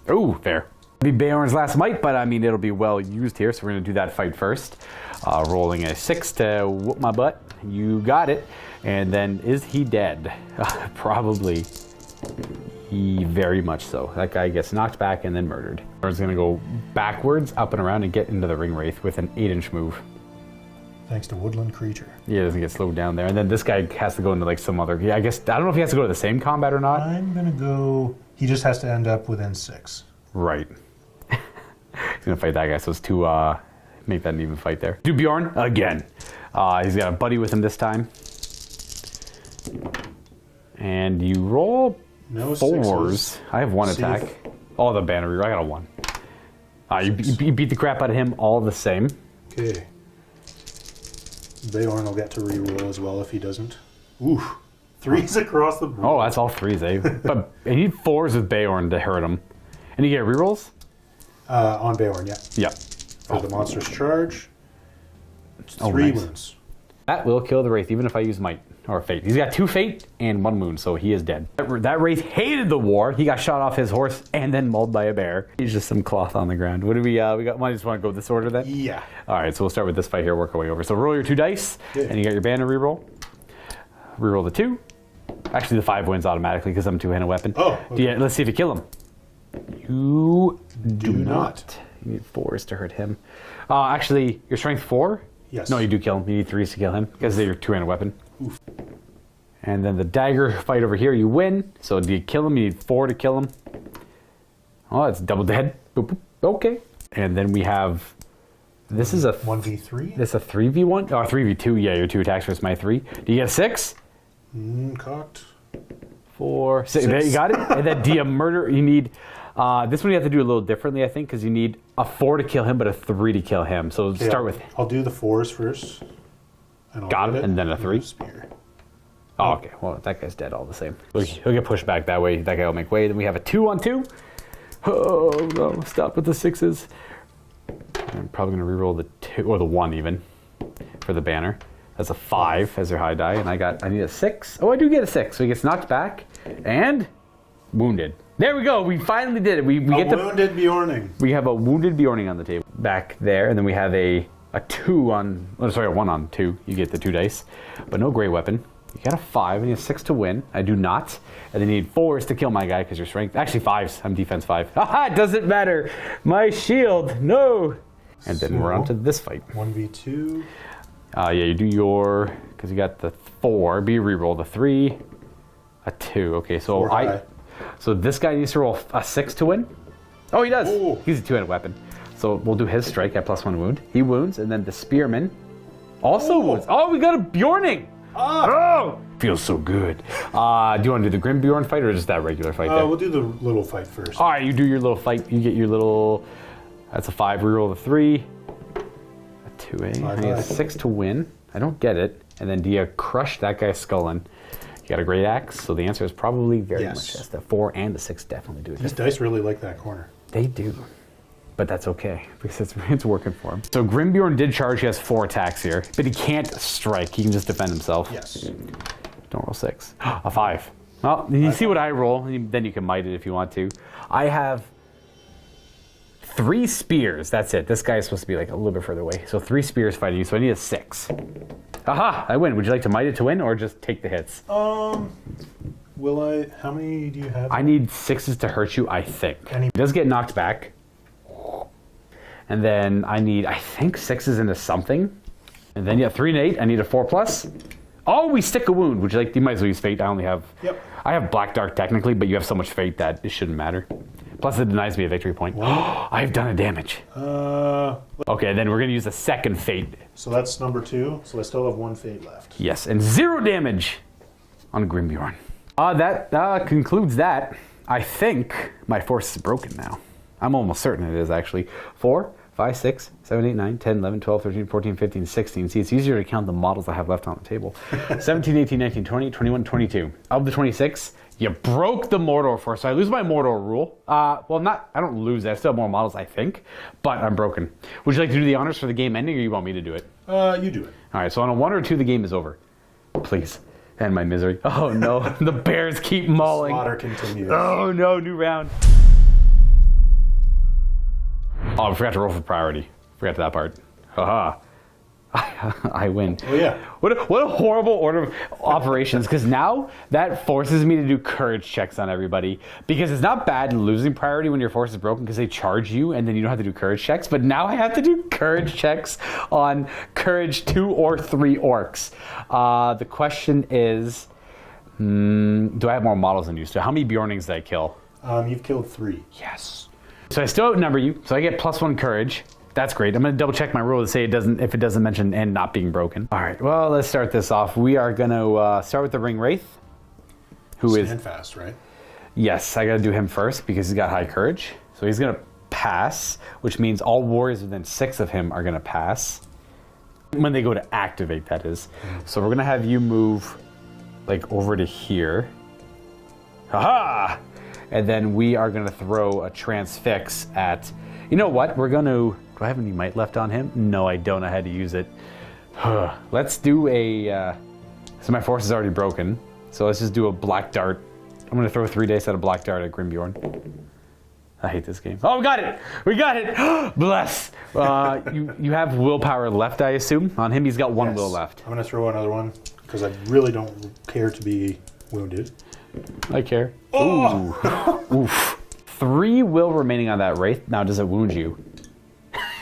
Oh, fair. It'll be Beorn's last might, but I mean, it'll be well used here, so we're going to do that fight first. Rolling a 6 to whoop my butt. You got it. And then, is he dead? Probably. Very much so. That guy gets knocked back and then murdered. Beorn's going to go backwards, up and around, and get into the ring wraith with an 8-inch move. Thanks to woodland creature. Yeah, it doesn't get slowed down there. And then this guy has to go into like some other... Yeah, I guess... I don't know if he has to go to the same combat or not. I'm going to go... He just has to end up within 6. Right. He's going to fight that guy, so it's to make that an even fight there. Do Bjorn again. He's got a buddy with him this time. And you roll no 4s. 6s. I have 1 attack. Oh, the banner reroll. I got a 1. You beat the crap out of him all the same. Okay. Beorn will get to reroll as well if he doesn't. Ooh. 3s across the board. Oh, that's all 3s, eh? But you need 4s with Beorn to hurt him. And you get rerolls? On Beorn, yeah. Yeah. For the monster's charge, 3 nice. wounds. That will kill the Wraith, even if I use Might or Fate. He's got 2 Fate and 1 Wound, so he is dead. That Wraith hated the war. He got shot off his horse and then mauled by a bear. He's just some cloth on the ground. What do we got? Might just want to go this order then? Yeah. All right, so we'll start with this fight here, work our way over. So roll your 2 dice, and you got your banner reroll. Reroll the 2. Actually, the 5 wins automatically because I'm 2-handed weapon. Oh, okay. Let's see if you kill him. You do not. You need 4s to hurt him. Actually, your strength 4? Yes. No, you do kill him. You need 3s to kill him because they're your 2-handed weapon. Oof. And then the dagger fight over here, you win. So do you kill him? You need 4 to kill him. Oh, it's double dead. Boop, boop. Okay. And then we have... This is a... 1v3? This is a 3v1? Oh, 3v2. Yeah, your 2 attacks versus my 3. Do you get a 6? Cocked. 4, 6. There, you got it. And then do you murder? You need... this one you have to do a little differently, I think, because you need a 4 to kill him, but a 3 to kill him. So Okay, start with... I'll do the 4s first. And I'll Got hit it, and then a 3? Spear. Oh, okay. Well, that guy's dead all the same. He'll get pushed back that way. That guy will make way. Then we have a 2-on-2. Oh, no. Stop with the 6s. I'm probably going to reroll the 2, or the 1 even, for the banner. That's a 5 as their high die, and I need a 6. Oh, I do get a 6. So he gets knocked back and wounded. There we go. We finally did it. We get the wounded Beorning. We have a wounded Bjorning on the table back there, and then we have a 2 on. Oh, sorry, a 1 on 2. You get the 2 dice, but no great weapon. You got a 5, and you have 6 to win. I do not, and then you need 4s to kill my guy because your strength. Actually, 5s. I'm defense 5. Haha! It doesn't matter. My shield. No. And then we're on to this fight. 1v2. Yeah, you do your because you got the 4. Be reroll the 3, a 2. Okay, so So this guy needs to roll a 6 to win? Oh, he does. Ooh. He's a 2-handed weapon. So we'll do his strike at +1 wound. He wounds, and then the spearman also wounds. Oh, we got a Bjorning! Oh! Feels so good. Do you want to do the Grim Bjorn fight or just that regular fight there? We'll do the little fight first. All right, you do your little fight. You get your little... That's a 5. Reroll the 3. A 2A. I need a 6 to win. I don't get it. And then do you crush that guy's skull in? You got a great axe, so the answer is probably very much yes. The 4 and the 6 definitely do it. These dice really like that corner. They do, but that's okay because it's working for him. So Grimbjorn did charge. He has 4 attacks here, but he can't strike. He can just defend himself. Yes. Don't roll 6. A 5. Well, you see what I roll, then you can might it if you want to. I have 3 spears. That's it. This guy is supposed to be like a little bit further away. So 3 spears fighting you. So I need a 6. Aha! I win. Would you like to might it to win or just take the hits? Will I? How many do you have? I need 6s to hurt you, I think. He does get knocked back. And then I need, I think, 6s into something. And then, 3 and 8. I need a 4+. Oh, we stick a wound. Would you like, you might as well use fate. I only have, I have black dark technically, but you have so much fate that it shouldn't matter. Plus it denies me a victory point. I've done a damage. Okay, then we're going to use the second fate. So that's number 2. So I still have 1 fate left. Yes, and 0 damage on Grimbjorn. That concludes that. I think my force is broken now. I'm almost certain it is actually. 4, 5, 6, 7, 8, 9, 10, 11, 12, 13, 14, 15, 16. See, it's easier to count the models I have left on the table. 17, 18, 19, 20, 21, 22. Of the 26, you broke the Mordor force. So I lose my Mordor rule. Well, I don't lose it. I still have more models, I think. But I'm broken. Would you like to do the honors for the game ending, or you want me to do it? You do it. All right, so on a 1 or 2, the game is over. Please. End my misery. Oh, no. The bears keep mauling. Slaughter continues. Oh, no. New round. Oh, I forgot to roll for priority. Forgot that part. Haha. I win. Oh, yeah. What a horrible order of operations, because now that forces me to do courage checks on everybody, because it's not bad losing priority when your force is broken because they charge you and then you don't have to do courage checks, but now I have to do courage checks on courage 2 or 3 orcs. The question is, do I have more models than used to? How many Bjornings did I kill? You've killed 3. Yes. So I still outnumber you, so I get +1 courage. That's great. I'm going to double check my rule to say if it doesn't mention and not being broken. All right, well, let's start this off. We are going to start with the Ring Wraith, who is... Stand fast, right? Yes, I got to do him first because he's got high courage. So he's going to pass, which means all warriors within 6 of him are going to pass. When they go to activate, that is. So we're going to have you move like over to here. Haha! And then we are going to throw a transfix at... You know what? We're going to... Do I have any might left on him? No, I don't. I had to use it. Let's do a... so my force is already broken. So let's just do a black dart. I'm going to throw 3 dice at a black dart at Bjorn. I hate this game. Oh, we got it! We got it! Bless! You have willpower left, I assume? On him, he's got one will left. I'm going to throw another one, because I really don't care to be wounded. I care. Oh! Ooh. Oof. 3 will remaining on that wraith. Now, does it wound you?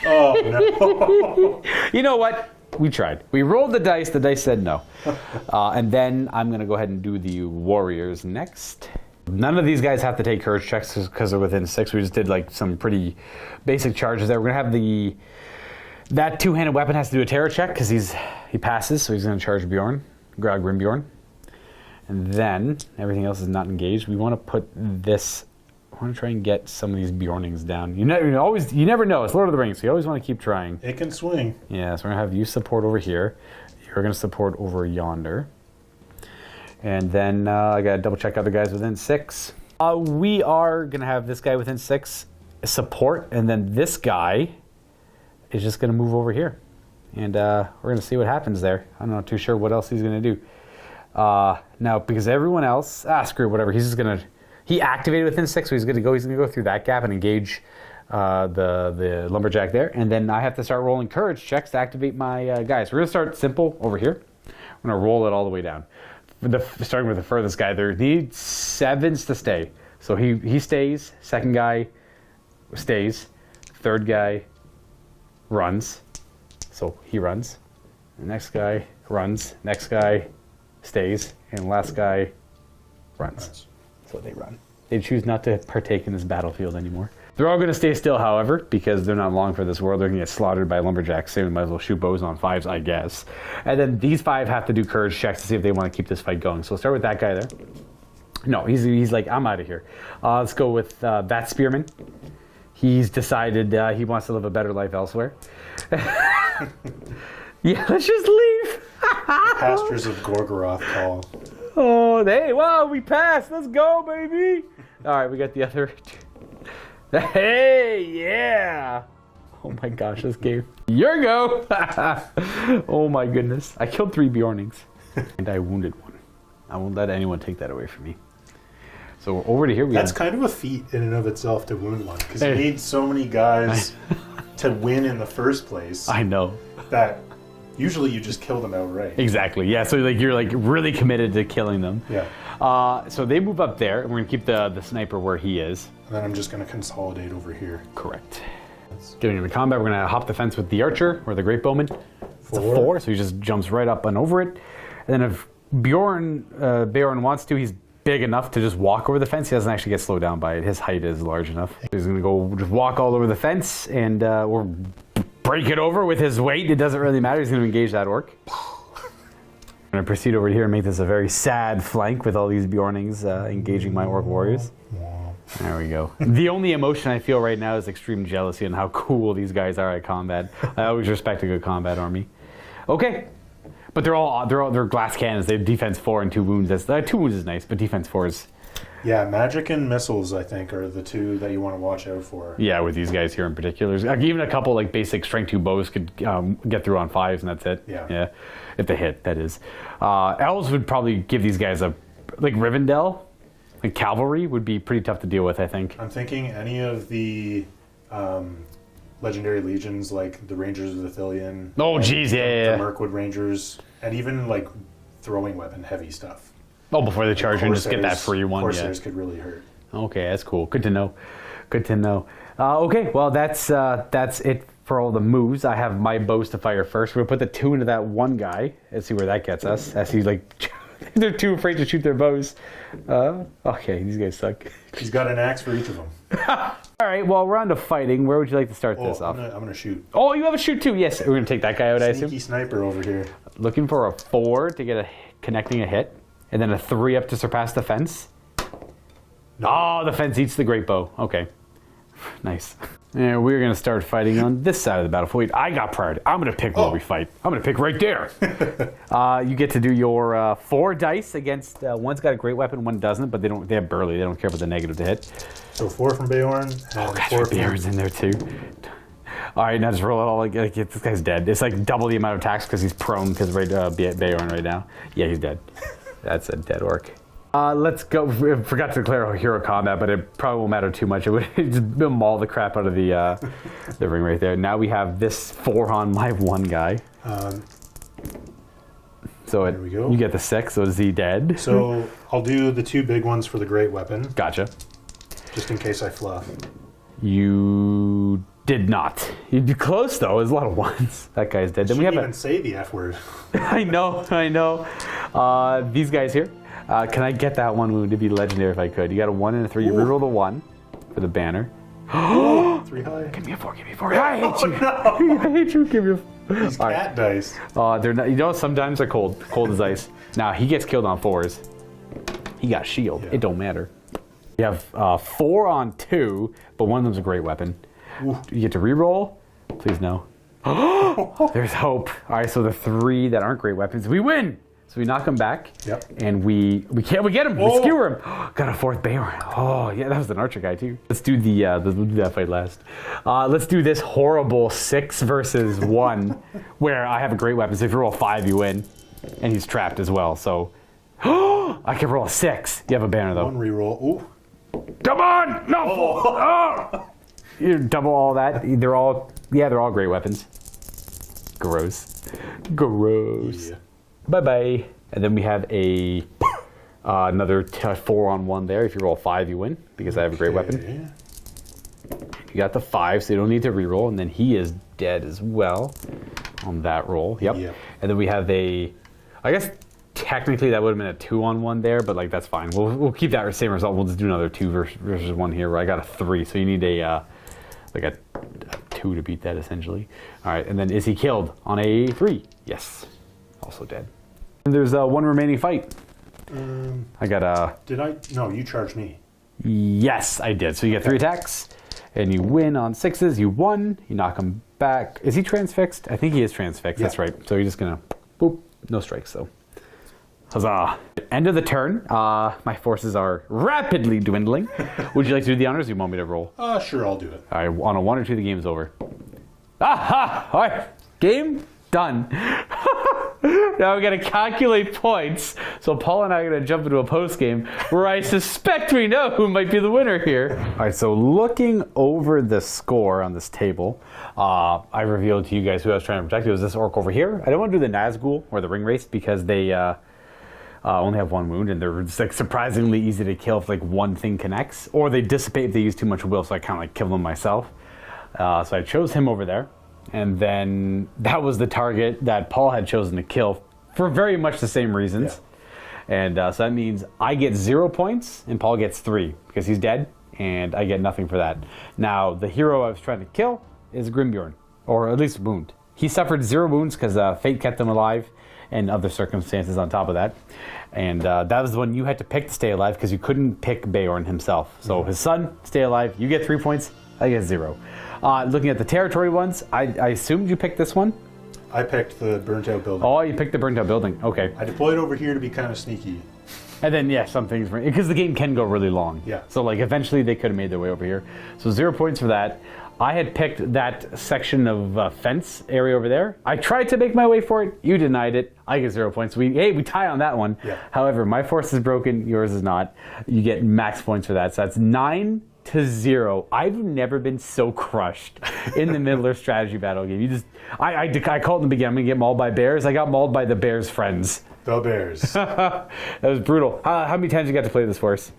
Oh, no. You know what? We tried. We rolled the dice said no. And then I'm going to go ahead and do the warriors next. None of these guys have to take courage checks because they're within 6. We just did like some pretty basic charges there. We're going to have that two-handed weapon has to do a terror check because he passes, so he's going to charge Bjorn, Bjorn. And then everything else is not engaged. We want to put this. I want to try and get some of these Beornings down. You never know. It's Lord of the Rings, so you always want to keep trying. It can swing. Yeah, so we're going to have you support over here. You're going to support over yonder. And then I got to double check other guys within 6. We are going to have this guy within 6 support, and then this guy is just going to move over here. And we're going to see what happens there. I'm not too sure what else he's going to do. Now, because everyone else, screw it, whatever. He's just going to... He activated within 6, so he's going to go through that gap and engage the lumberjack there. And then I have to start rolling courage checks to activate my guys. We're going to start simple over here. I'm going to roll it all the way down. Starting with the furthest guy, there needs 7s to stay. So he stays, second guy stays, third guy runs. So he runs. The next guy runs, next guy stays, and last guy runs. Nice. So they run. They choose not to partake in this battlefield anymore. They're all going to stay still, however, because they're not long for this world. They're going to get slaughtered by lumberjacks soon. Might as well shoot bows on 5s, I guess. And then these 5 have to do courage checks to see if they want to keep this fight going. So we'll start with that guy there. No, he's like, I'm out of here. Let's go with that spearman. He's decided he wants to live a better life elsewhere. Yeah, let's just leave. Pastures of Gorgoroth call. Oh, wow, we passed. Let's go, baby. All right, we got the other. Hey, yeah. Oh my gosh, this game. Your go. Oh my goodness. I killed 3 Beornings and I wounded 1. I won't let anyone take that away from me. So over to here. That's kind of a feat in and of itself to wound 1, because you need so many guys to win in the first place. I know. That usually you just kill them outright. Exactly. Yeah. So you're really committed to killing them. Yeah. So they move up there, and we're gonna keep the sniper where he is. And then I'm just gonna consolidate over here. Correct. Getting into combat, we're gonna hop the fence with the archer or the great bowman. It's a 4, so he just jumps right up and over it. And then if Beorn wants to, he's big enough to just walk over the fence. He doesn't actually get slowed down by it. His height is large enough. He's gonna go just walk all over the fence and we're break it over with his weight. It doesn't really matter. He's going to engage that orc. I'm going to proceed over here and make this a very sad flank with all these Beornings engaging my orc warriors. There we go. The only emotion I feel right now is extreme jealousy and how cool these guys are at combat. I always respect a good combat army. Okay. But they're glass cannons. They have defense 4 and 2 wounds. 2 wounds is nice, but defense 4 is... Yeah, magic and missiles, I think, are the 2 that you want to watch out for. Yeah, with these guys here in particular. Even a couple like basic strength 2 bows could get through on 5s, and that's it. Yeah. If they hit, that is. Elves would probably give these guys like Rivendell, like cavalry would be pretty tough to deal with, I think. I'm thinking any of the legendary legions, like the Rangers of the Thilian. Oh, geez, yeah. The Mirkwood Rangers, and even like throwing weapon heavy stuff. Oh, before they charge you and just get that free one. Corsairs could really hurt. Okay, that's cool. Good to know. Good to know. Okay, well, that's it for all the moves. I have my bows to fire first. We're going to put the 2 into that one guy and see where that gets us. As he's like, they're too afraid to shoot their bows. Okay, these guys suck. He's got an axe for each of them. All right, well, we're on to fighting. Where would you like to start this off? I'm gonna shoot. Oh, you have a shoot too. Yes, we're going to take that guy out, I assume. Sneaky sniper over here. Looking for a 4 to get connecting a hit. And then a 3 up to surpass the fence. No. Oh, the fence eats the great bow. Okay. Nice. And we're going to start fighting on this side of the battlefield. Wait, I got priority. I'm going to pick where we fight. I'm going to pick right there. You get to do your 4 dice against... one's got a great weapon, one doesn't, but they have burly. They don't care about the negative to hit. So 4 from Beorn. Oh, gosh, Beorn's in there too. All right, now just roll it all. Like this guy's dead. It's like double the amount of attacks because he's prone because Beorn right now. Yeah, he's dead. That's a dead orc. Let's go. We forgot to declare hero combat, but it probably won't matter too much. It would just maul the crap out of the ring right there. Now we have this 4 on my 1 guy. So there we go. You get the 6. So is he dead? So I'll do the 2 big ones for the great weapon. Gotcha. Just in case I fluff. You did not. You'd be close though. There's a lot of 1s. That guy's dead. Then we have even say the F word. I know. These guys here. Can I get that 1 wound to be legendary if I could? You got a 1 and a 3. You reroll the 1 for the banner. 3 high. Give me a 4. Give me a 4. I hate you. No. I hate you. Give me a 4. These cat dice. They're not. You know, sometimes they're cold. Cold as ice. Now he gets killed on 4s. He got shield. Yeah. It don't matter. You have 4 on 2, but one of them's a great weapon. Ooh. You get to reroll. Please no. There's hope. All right, so the 3 that aren't great weapons, we win. So we knock him back. Yep. And we get him. Whoa. We skewer him. Got a 4th Beorn. Oh yeah, that was an archer guy too. Let's do we'll do that fight last. Let's do this horrible 6 versus 1, where I have a great weapon. So if you roll 5, you win, and he's trapped as well. So I can roll a 6. You have a banner though. 1 reroll. Ooh. Come on! No! Oh. You double all that. They're all great weapons. Gross. Yeah. Bye-bye. And then we have another 4 on 1 there. If you roll 5, you win, because I have a great weapon. You got the 5, so you don't need to reroll. And then he is dead as well on that roll. Yep. And then we have I guess technically that would have been a 2 on 1 there, but like that's fine. We'll keep that same result. We'll just do another 2 versus 1 here, where I got a 3. So you need a 2 to beat that essentially. All right, and then is he killed on a 3? Yes, also dead. And there's 1 remaining fight. I got a. Did I? No, you charged me. Yes, I did. So you get 3 attacks, and you win on 6s. You won. You knock him back. Is he transfixed? I think he is transfixed. Yeah. That's right. So you're just gonna boop. No strikes though. Huzzah. End of the turn. My forces are rapidly dwindling. Would you like to do the honors, or you want me to roll? Sure, I'll do it. All right, on a 1 or 2, the game's over. Aha! All right, game done. Now we got to calculate points. So Paul and I are going to jump into a post game where I suspect we know who might be the winner here. All right, so looking over the score on this table, I revealed to you guys who I was trying to protect. It was this orc over here. I don't want to do the Nazgul or the ring race because they only have 1 wound, and they're just, like, surprisingly easy to kill if like 1 thing connects, or they dissipate if they use too much will. So I kind of like kill them myself. So I chose him over there. And then that was the target that Paul had chosen to kill for very much the same reasons. Yeah. And so that means I get 0 points and Paul gets 3 because he's dead, and I get nothing for that. Now, the hero I was trying to kill is Grimbjorn, or at least wound. He suffered 0 wounds because fate kept him alive and other circumstances on top of that. And that was the one you had to pick to stay alive because you couldn't pick Beorn himself. So his son, stay alive. You get 3 points. I get 0. Looking at the territory ones, I assumed you picked this one? I picked the burnt out building. Oh, you picked the burnt out building. Okay. I deployed over here to be kind of sneaky. And then, yeah, some things, because the game can go really long. Yeah. So, like, eventually they could have made their way over here. So 0 points for that. I had picked that section of fence area over there. I tried to make my way for it. You denied it. I get 0 points. We tie on that one. Yeah. However, my force is broken. Yours is not. You get max points for that. So that's 9-0. I've never been so crushed in the Middle-earth strategy battle game. I called it in the beginning. I'm going to get mauled by bears. I got mauled by the bears' friends. The bears. That was brutal. How many times you got to play this force?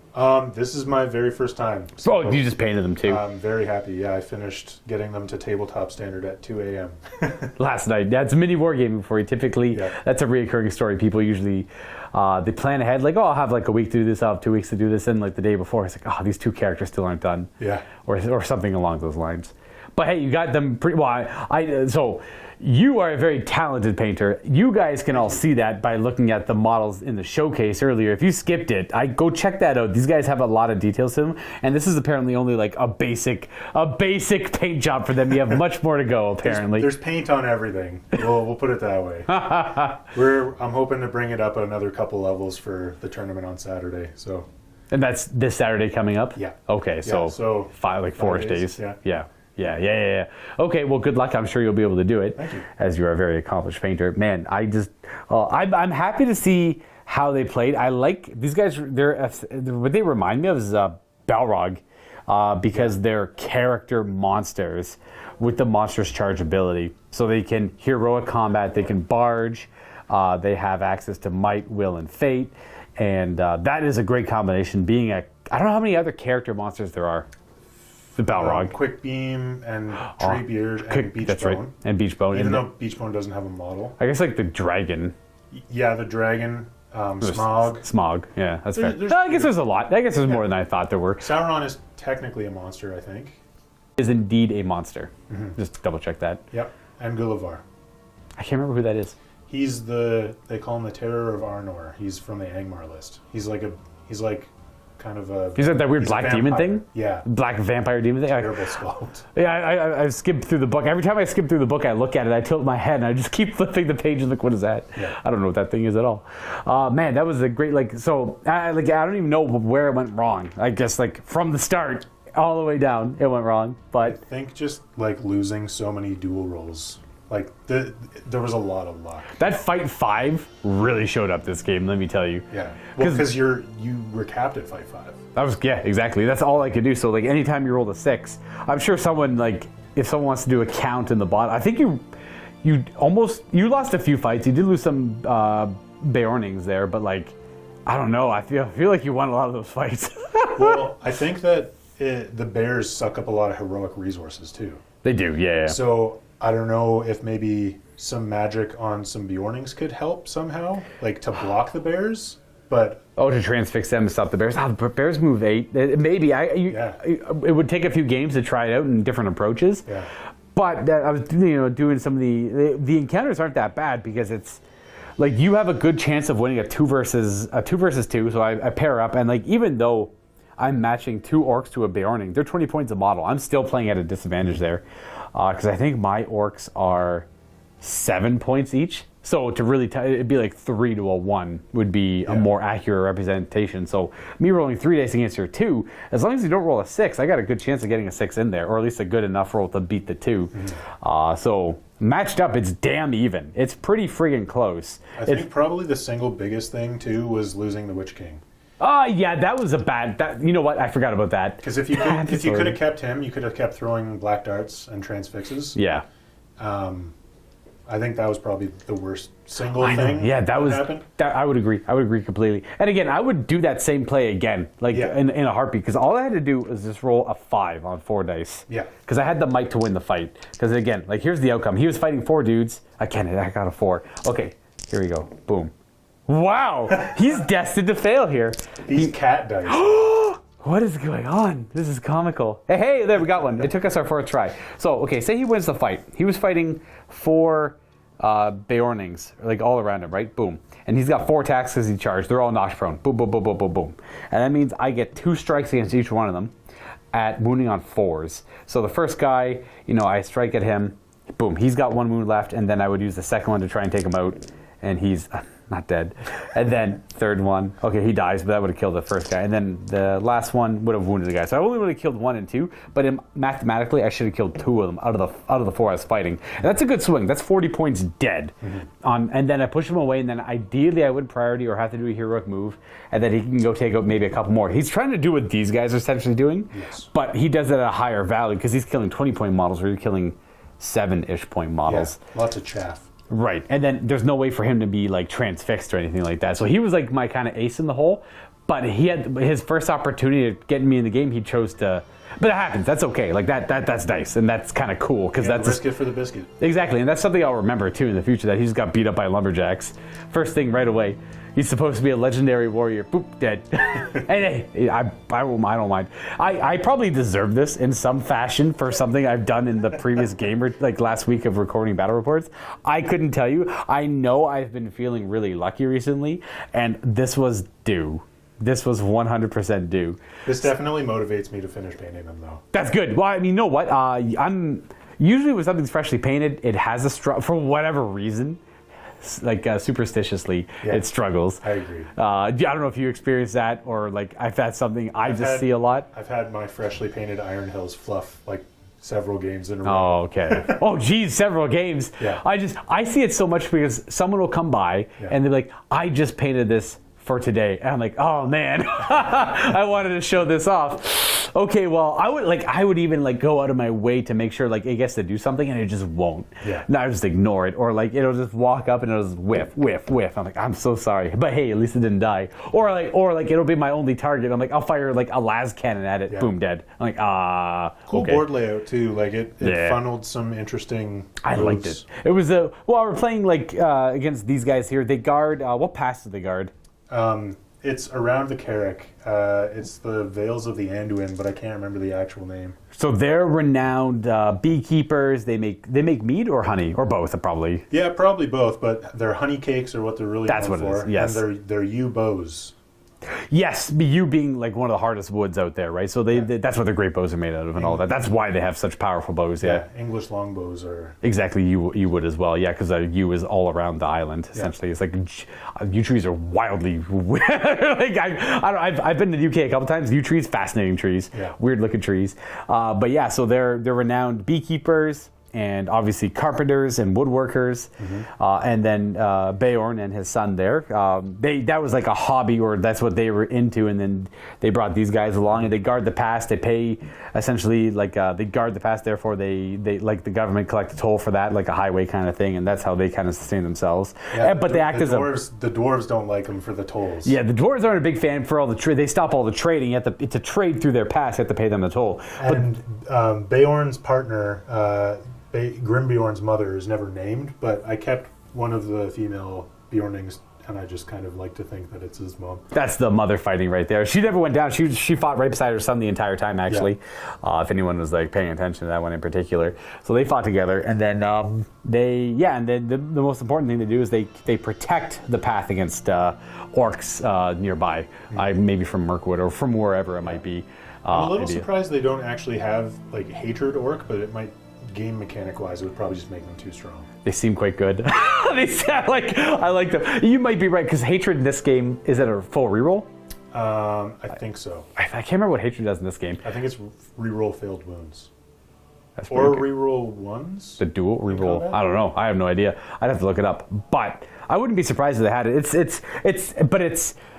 This is my very first time. So you just painted them too. I'm very happy. Yeah, I finished getting them to tabletop standard at 2 a.m. Last night. That's mini wargaming for you. Typically, that's a reoccurring story. People usually they plan ahead, like, oh, I'll have like a week to do this, I'll have 2 weeks to do this, and like the day before, it's like, oh, these 2 characters still aren't done. Yeah. Or something along those lines. But hey, you got them pretty well. So you are a very talented painter. You guys can all see that by looking at the models in the showcase earlier. If you skipped it, go check that out. These guys have a lot of details to them, and this is apparently only like a basic paint job for them. You have much more to go, apparently. There's paint on everything. We'll put it that way. I'm hoping to bring it up another couple levels for the tournament on Saturday. So. And that's this Saturday coming up? Yeah. Okay, so 4-ish days. Yeah. Yeah. Okay, well, good luck. I'm sure you'll be able to do it. Thank you. As you are a very accomplished painter. Man, I'm happy to see how they played. I like these guys. What they remind me of is Balrog, because they're character monsters with the monstrous charge ability. So they can heroic combat, they can barge, they have access to might, will, and fate. And that is a great combination. I don't know how many other character monsters there are. The Balrog. Quick Beam and Treebeard and Beachbone. That's right. And Beachbone. Even though Beachbone doesn't have a model. I guess like the dragon. Yeah, the dragon. Smog. Smog. Yeah, that's fair. I guess there's a lot. I guess there's more than I thought there were. Sauron is technically a monster, I think. Is indeed a monster. Just double check that. Yep. And Gullivar. I can't remember who that is. He's they call him the Terror of Arnor. He's from the Angmar list. He's like kind of a... He's like that weird black demon thing? Yeah. Black vampire demon thing? Terrible sculpt. Yeah, I skimmed through the book. Every time I skim through the book, I look at it, I tilt my head, and I just keep flipping the page and look, what is that? Yeah. I don't know what that thing is at all. Man, that was a great, I don't even know where it went wrong. I guess, from the start, all the way down, it went wrong. But I think just, losing so many dual rolls. There was a lot of luck. That Fight 5 really showed up this game, let me tell you. Yeah. Well, because you were capped at Fight 5. Exactly. That's all I could do. So, anytime you rolled a 6, I'm sure someone, if someone wants to do a count in the bottom, I think you lost a few fights. You did lose some Beornings there, but, I don't know. I feel like you won a lot of those fights. Well, I think that the bears suck up a lot of heroic resources, too. They do, yeah. So... I don't know if maybe some magic on some Bjornings could help somehow, to block the bears, but... Oh, to transfix them and stop the bears. The bears move 8. Maybe. It would take a few games to try it out in different approaches. Yeah. But I was doing some of the encounters aren't that bad because it's... you have a good chance of winning a 2 versus 2, so I pair up, and even though I'm matching 2 orcs to a Beorning, they're 20 points a model. I'm still playing at a disadvantage there. Because I think my orcs are 7 points each. So to really, it'd be 3 to a 1 would be a more accurate representation. So me rolling 3 dice against your 2, as long as you don't roll a 6, I got a good chance of getting a 6 in there, or at least a good enough roll to beat the 2. So matched up, it's damn even. It's pretty friggin' close. I think probably the single biggest thing, too, was losing the Witch King. Yeah, that was a bad... you know what? I forgot about that. Because if you could have kept him, you could have kept throwing black darts and transfixes. Yeah. I think that was probably the worst single thing. Yeah, that happened. I would agree. I would agree completely. And again, I would do that same play again, in a heartbeat, because all I had to do was just roll a 5 on 4 dice. Yeah. Because I had the might to win the fight. Because again, here's the outcome. He was fighting 4 dudes. I got a 4. Okay, here we go. Boom. Wow, he's destined to fail here. These cat dice. What is going on? This is comical. Hey, there, we got one. It took us our 4th try. So, okay, say he wins the fight. He was fighting 4 Beornings, all around him, right? Boom. And he's got 4 attacks because he charged. They're all knocked prone. Boom, boom, boom, boom, boom, boom. And that means I get 2 strikes against each one of them at wounding on 4s. So the first guy, I strike at him. Boom, he's got 1 wound left, and then I would use the second one to try and take him out. And he's... not dead. And then 3rd one, okay, he dies, but that would have killed the first guy. And then the last one would have wounded the guy. So I only would have killed 1 and 2, but mathematically I should have killed 2 of them out of the 4 I was fighting. And that's a good swing. That's 40 points dead. And then I push him away, and then ideally I would priority or have to do a heroic move, and then he can go take out maybe a couple more. He's trying to do what these guys are essentially doing, but he does it at a higher value because he's killing 20-point models, or he's killing 7-ish point models. Yeah, lots of chaff. Right, and then there's no way for him to be transfixed or anything like that. So he was my kind of ace in the hole, but he had his first opportunity to get me in the game. He chose to, but it happens. That's okay. That's nice, and that's kind of cool because that's risk it for the biscuit. Exactly, and that's something I'll remember too in the future. That he just got beat up by lumberjacks. First thing right away. He's supposed to be a legendary warrior. Boop, dead. Hey, I don't mind. I probably deserve this in some fashion for something I've done in the previous game, or last week of recording battle reports. I couldn't tell you. I know I've been feeling really lucky recently, and this was due. This was 100% due. This definitely motivates me to finish painting them, though. That's good. Well, you know what? I'm usually when something's freshly painted, it has a for whatever reason. Superstitiously, it struggles. I agree. I don't know if you experience that, or I've had something I see a lot. I've had my freshly painted Iron Hills fluff several games in a row. Oh, okay. Oh, geez, several games. Yeah. I see it so much because someone will come by and they're like, I just painted this for today. And I'm like, oh man, I wanted to show this off. Okay, well, I would even like go out of my way to make sure like it gets to do something and it just won't. Yeah. No, I just ignore it, or like it'll just walk up and it'll just whiff. I'm like, I'm so sorry, but hey, at least it didn't die. Or like it'll be my only target. I'm like, I'll fire like a las cannon at it. Boom, dead. I'm like, cool okay. board layout too. Like it funneled some interesting. I liked it. It was we're playing like against these guys here. They guard. What pass do they guard? It's around the Carrick. It's the Vales of the Anduin, but I can't remember the actual name. So they're renowned beekeepers. They make mead or honey or both, probably. Yeah, probably both. But their honey cakes are what they're really known for. It is. Yes, and their yew bows. Yes, yew being like one of the hardest woods out there, right? So that's what their great bows are made out of and all that. That's why they have such powerful bows. Yeah, English longbows are exactly yew wood as well. Yeah, because yew is all around the island. Essentially, it's like yew trees are wildly like I've been to the UK a couple times. Yew trees, fascinating trees, weird looking trees. But yeah, so they're renowned beekeepers. And obviously carpenters and woodworkers, and then Beorn and his son there. That was like a hobby, or that's what they were into. And then they brought these guys along, and they guard the pass. They pay essentially like they guard the pass. Therefore, they like the government collect a toll for that, like a highway kind of thing, and that's how they kind of sustain themselves. Yeah, but they act as the dwarves don't like them for the tolls. Yeah, the dwarves aren't a big fan for all the trade. They stop all the trading. You have to trade through their pass. You have to pay them the toll. And Beorn's partner. Grimbjorn's mother is never named, but I kept one of the female Bjornings, and I just kind of like to think that it's his mom. That's the mother fighting right there. She never went down. She fought right beside her son the entire time, actually. If anyone was like paying attention to that one in particular, so they fought together, and then the most important thing to do is they protect the path against orcs nearby, maybe from Mirkwood or from wherever it might be. I'm a little surprised they don't actually have like hatred orc, but it might. Game mechanic wise, it would probably just make them too strong. They seem quite good. They sound like I like them. You might be right because hatred in this game is it a full reroll? I think so. I can't remember what hatred does in this game. I think it's reroll failed wounds. Or reroll ones. The dual reroll. I don't know. I have no idea. I'd have to look it up. But I wouldn't be surprised if they had it.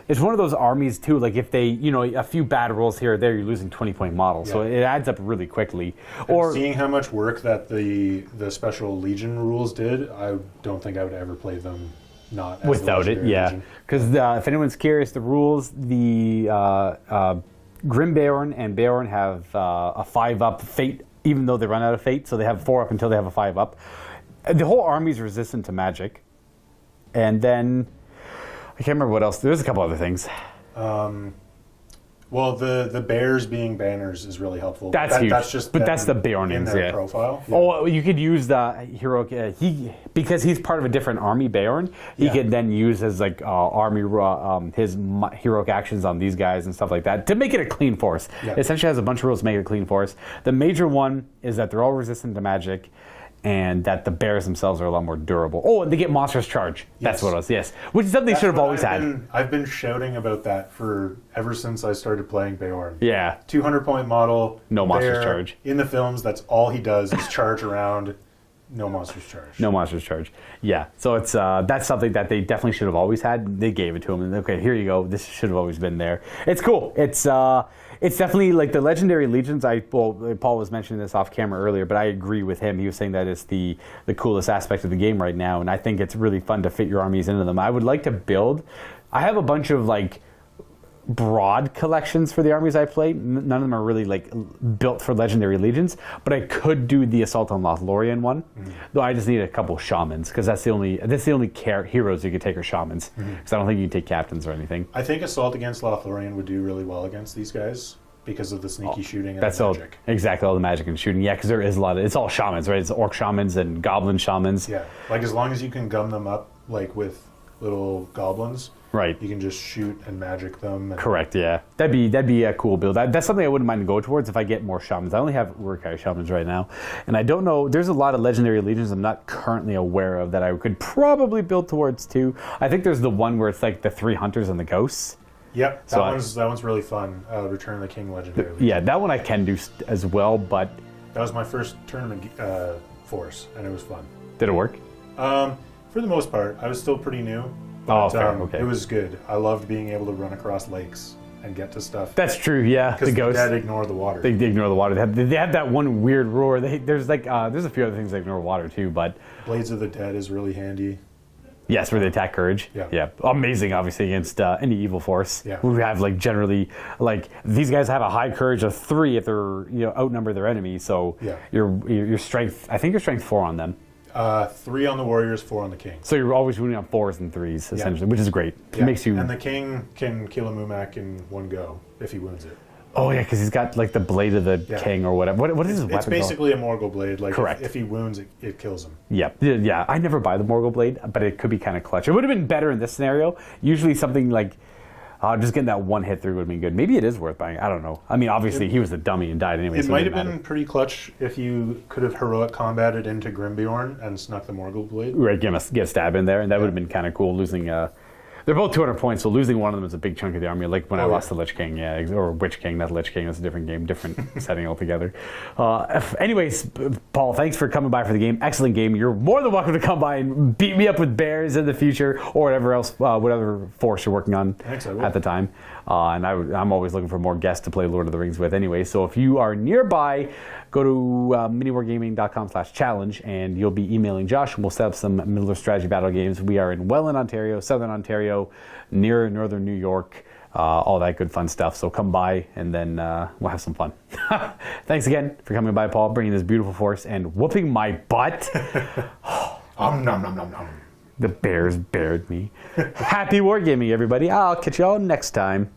It's one of those armies too. Like if they, a few bad rolls here or there, you're losing 20-point models. So it adds up really quickly. Or seeing how much work that the special Legion rules did, I don't think I would ever play them not as without it. Yeah, because if anyone's curious, the rules, the Grimbeorn and Beorn have a 5-up fate, even though they run out of fate. So they have 4 up until they have a 5-up. The whole army's resistant to magic, and then. I can't remember what else. There's a couple other things. Well, the bears being banners is really helpful. That's huge. That's just that's the Beornings, in their profile. Yeah. Oh, you could use the hero. Because he's part of a different army, Beorn. He could then use his like army his heroic actions on these guys and stuff like that to make it a clean force. Yeah. It essentially has a bunch of rules to make it a clean force. The major one is that they're all resistant to magic. And that the bears themselves are a lot more durable. Oh, and they get monstrous charge. That's what it was, yes. Which is something they should have always had. I've been shouting about that ever since I started playing Beorn. Yeah. 200-point model. No monstrous charge. In the films, that's all he does is charge around. No monstrous charge. No monstrous charge. Yeah. So it's that's something that they definitely should have always had. They gave it to him. And okay, here you go. This should have always been there. It's cool. It's definitely like the Legendary Legions. Paul was mentioning this off camera earlier, but I agree with him. He was saying that it's the coolest aspect of the game right now, and I think it's really fun to fit your armies into them. I would like to build. I have a bunch of like broad collections for the armies I play. None of them are really like built for Legendary Legions, but I could do the Assault on Lothlorien one. Though I just need a couple shamans because that's the only heroes you can take are shamans. Because I don't think you can take captains or anything. I think Assault against Lothlorien would do really well against these guys because of the sneaky shooting and the magic. Exactly, all the magic and shooting. Yeah, because there is a lot of it's all shamans, right? It's orc shamans and goblin shamans. Yeah, like as long as you can gum them up like with little goblins. Right. You can just shoot and magic them. Correct, yeah. That'd be a cool build. That's something I wouldn't mind to go towards if I get more shamans. I only have Uruk-hai shamans right now. And I don't know, there's a lot of Legendary Legions I'm not currently aware of that I could probably build towards too. I think there's the one where it's like the 3 hunters and the ghosts. Yep, that one's really fun. Return of the King Legendary Legion. Yeah, that one I can do as well, but That was my first tournament force, and it was fun. Did it work? For the most part, I was still pretty new. Oh, fair. Okay. It was good. I loved being able to run across lakes and get to stuff. That's true. Yeah, the Because ghosts. the dead ignore the water. They ignore the water. They have that one weird roar. There's a few other things that ignore water too, but Blades of the Dead is really handy. yes, where they attack courage. Yeah. Amazing, obviously against any evil force. Yeah. We have generally these guys have a high courage of 3 if they're outnumber their enemy. So Yeah. your strength. I think your strength 4 on them. 3 on the warriors, 4 on the king. So you're always winning on 4s and 3s essentially, which is great. It makes you. And the king can kill a Mumak in one go if he wounds it. Oh yeah, because he's got the blade of the king or whatever. What is his weapon It's basically a Morgul blade. Correct. If he wounds it, it kills him. Yeah. I never buy the Morgul blade, but it could be kind of clutch. It would have been better in this scenario. Usually something just getting that one hit through would have been good. Maybe it is worth buying. I don't know. I mean, obviously he was the dummy and died anyway. It so might didn't have matter. been pretty clutch if you could have heroic combated into Grimbjorn and snuck the Morgul blade. Right, get a stab in there, and that would have been kind of cool. Losing, they're both 200 points, so losing one of them is a big chunk of the army. Like when I lost the Lich King, or Witch King, not Lich King. That's a different game, different setting altogether. Anyways, Paul, thanks for coming by for the game. Excellent game. You're more than welcome to come by and beat me up with bears in the future, or whatever else, whatever force you're working on Thanks, I will. at the time. And I'm always looking for more guests to play Lord of the Rings with. Anyway, so if you are nearby, go to miniwargaming.com/challenge, and you'll be emailing Josh, and we'll set up some Middle-earth strategy battle games. We are in Welland, Ontario, Southern Ontario, near Northern New York, all that good fun stuff. So come by, and then we'll have some fun. Thanks again for coming by, Paul, bringing this beautiful force and whooping my butt. Nom nom nom nom. The bears bared me. Happy wargaming, everybody. I'll catch you all next time.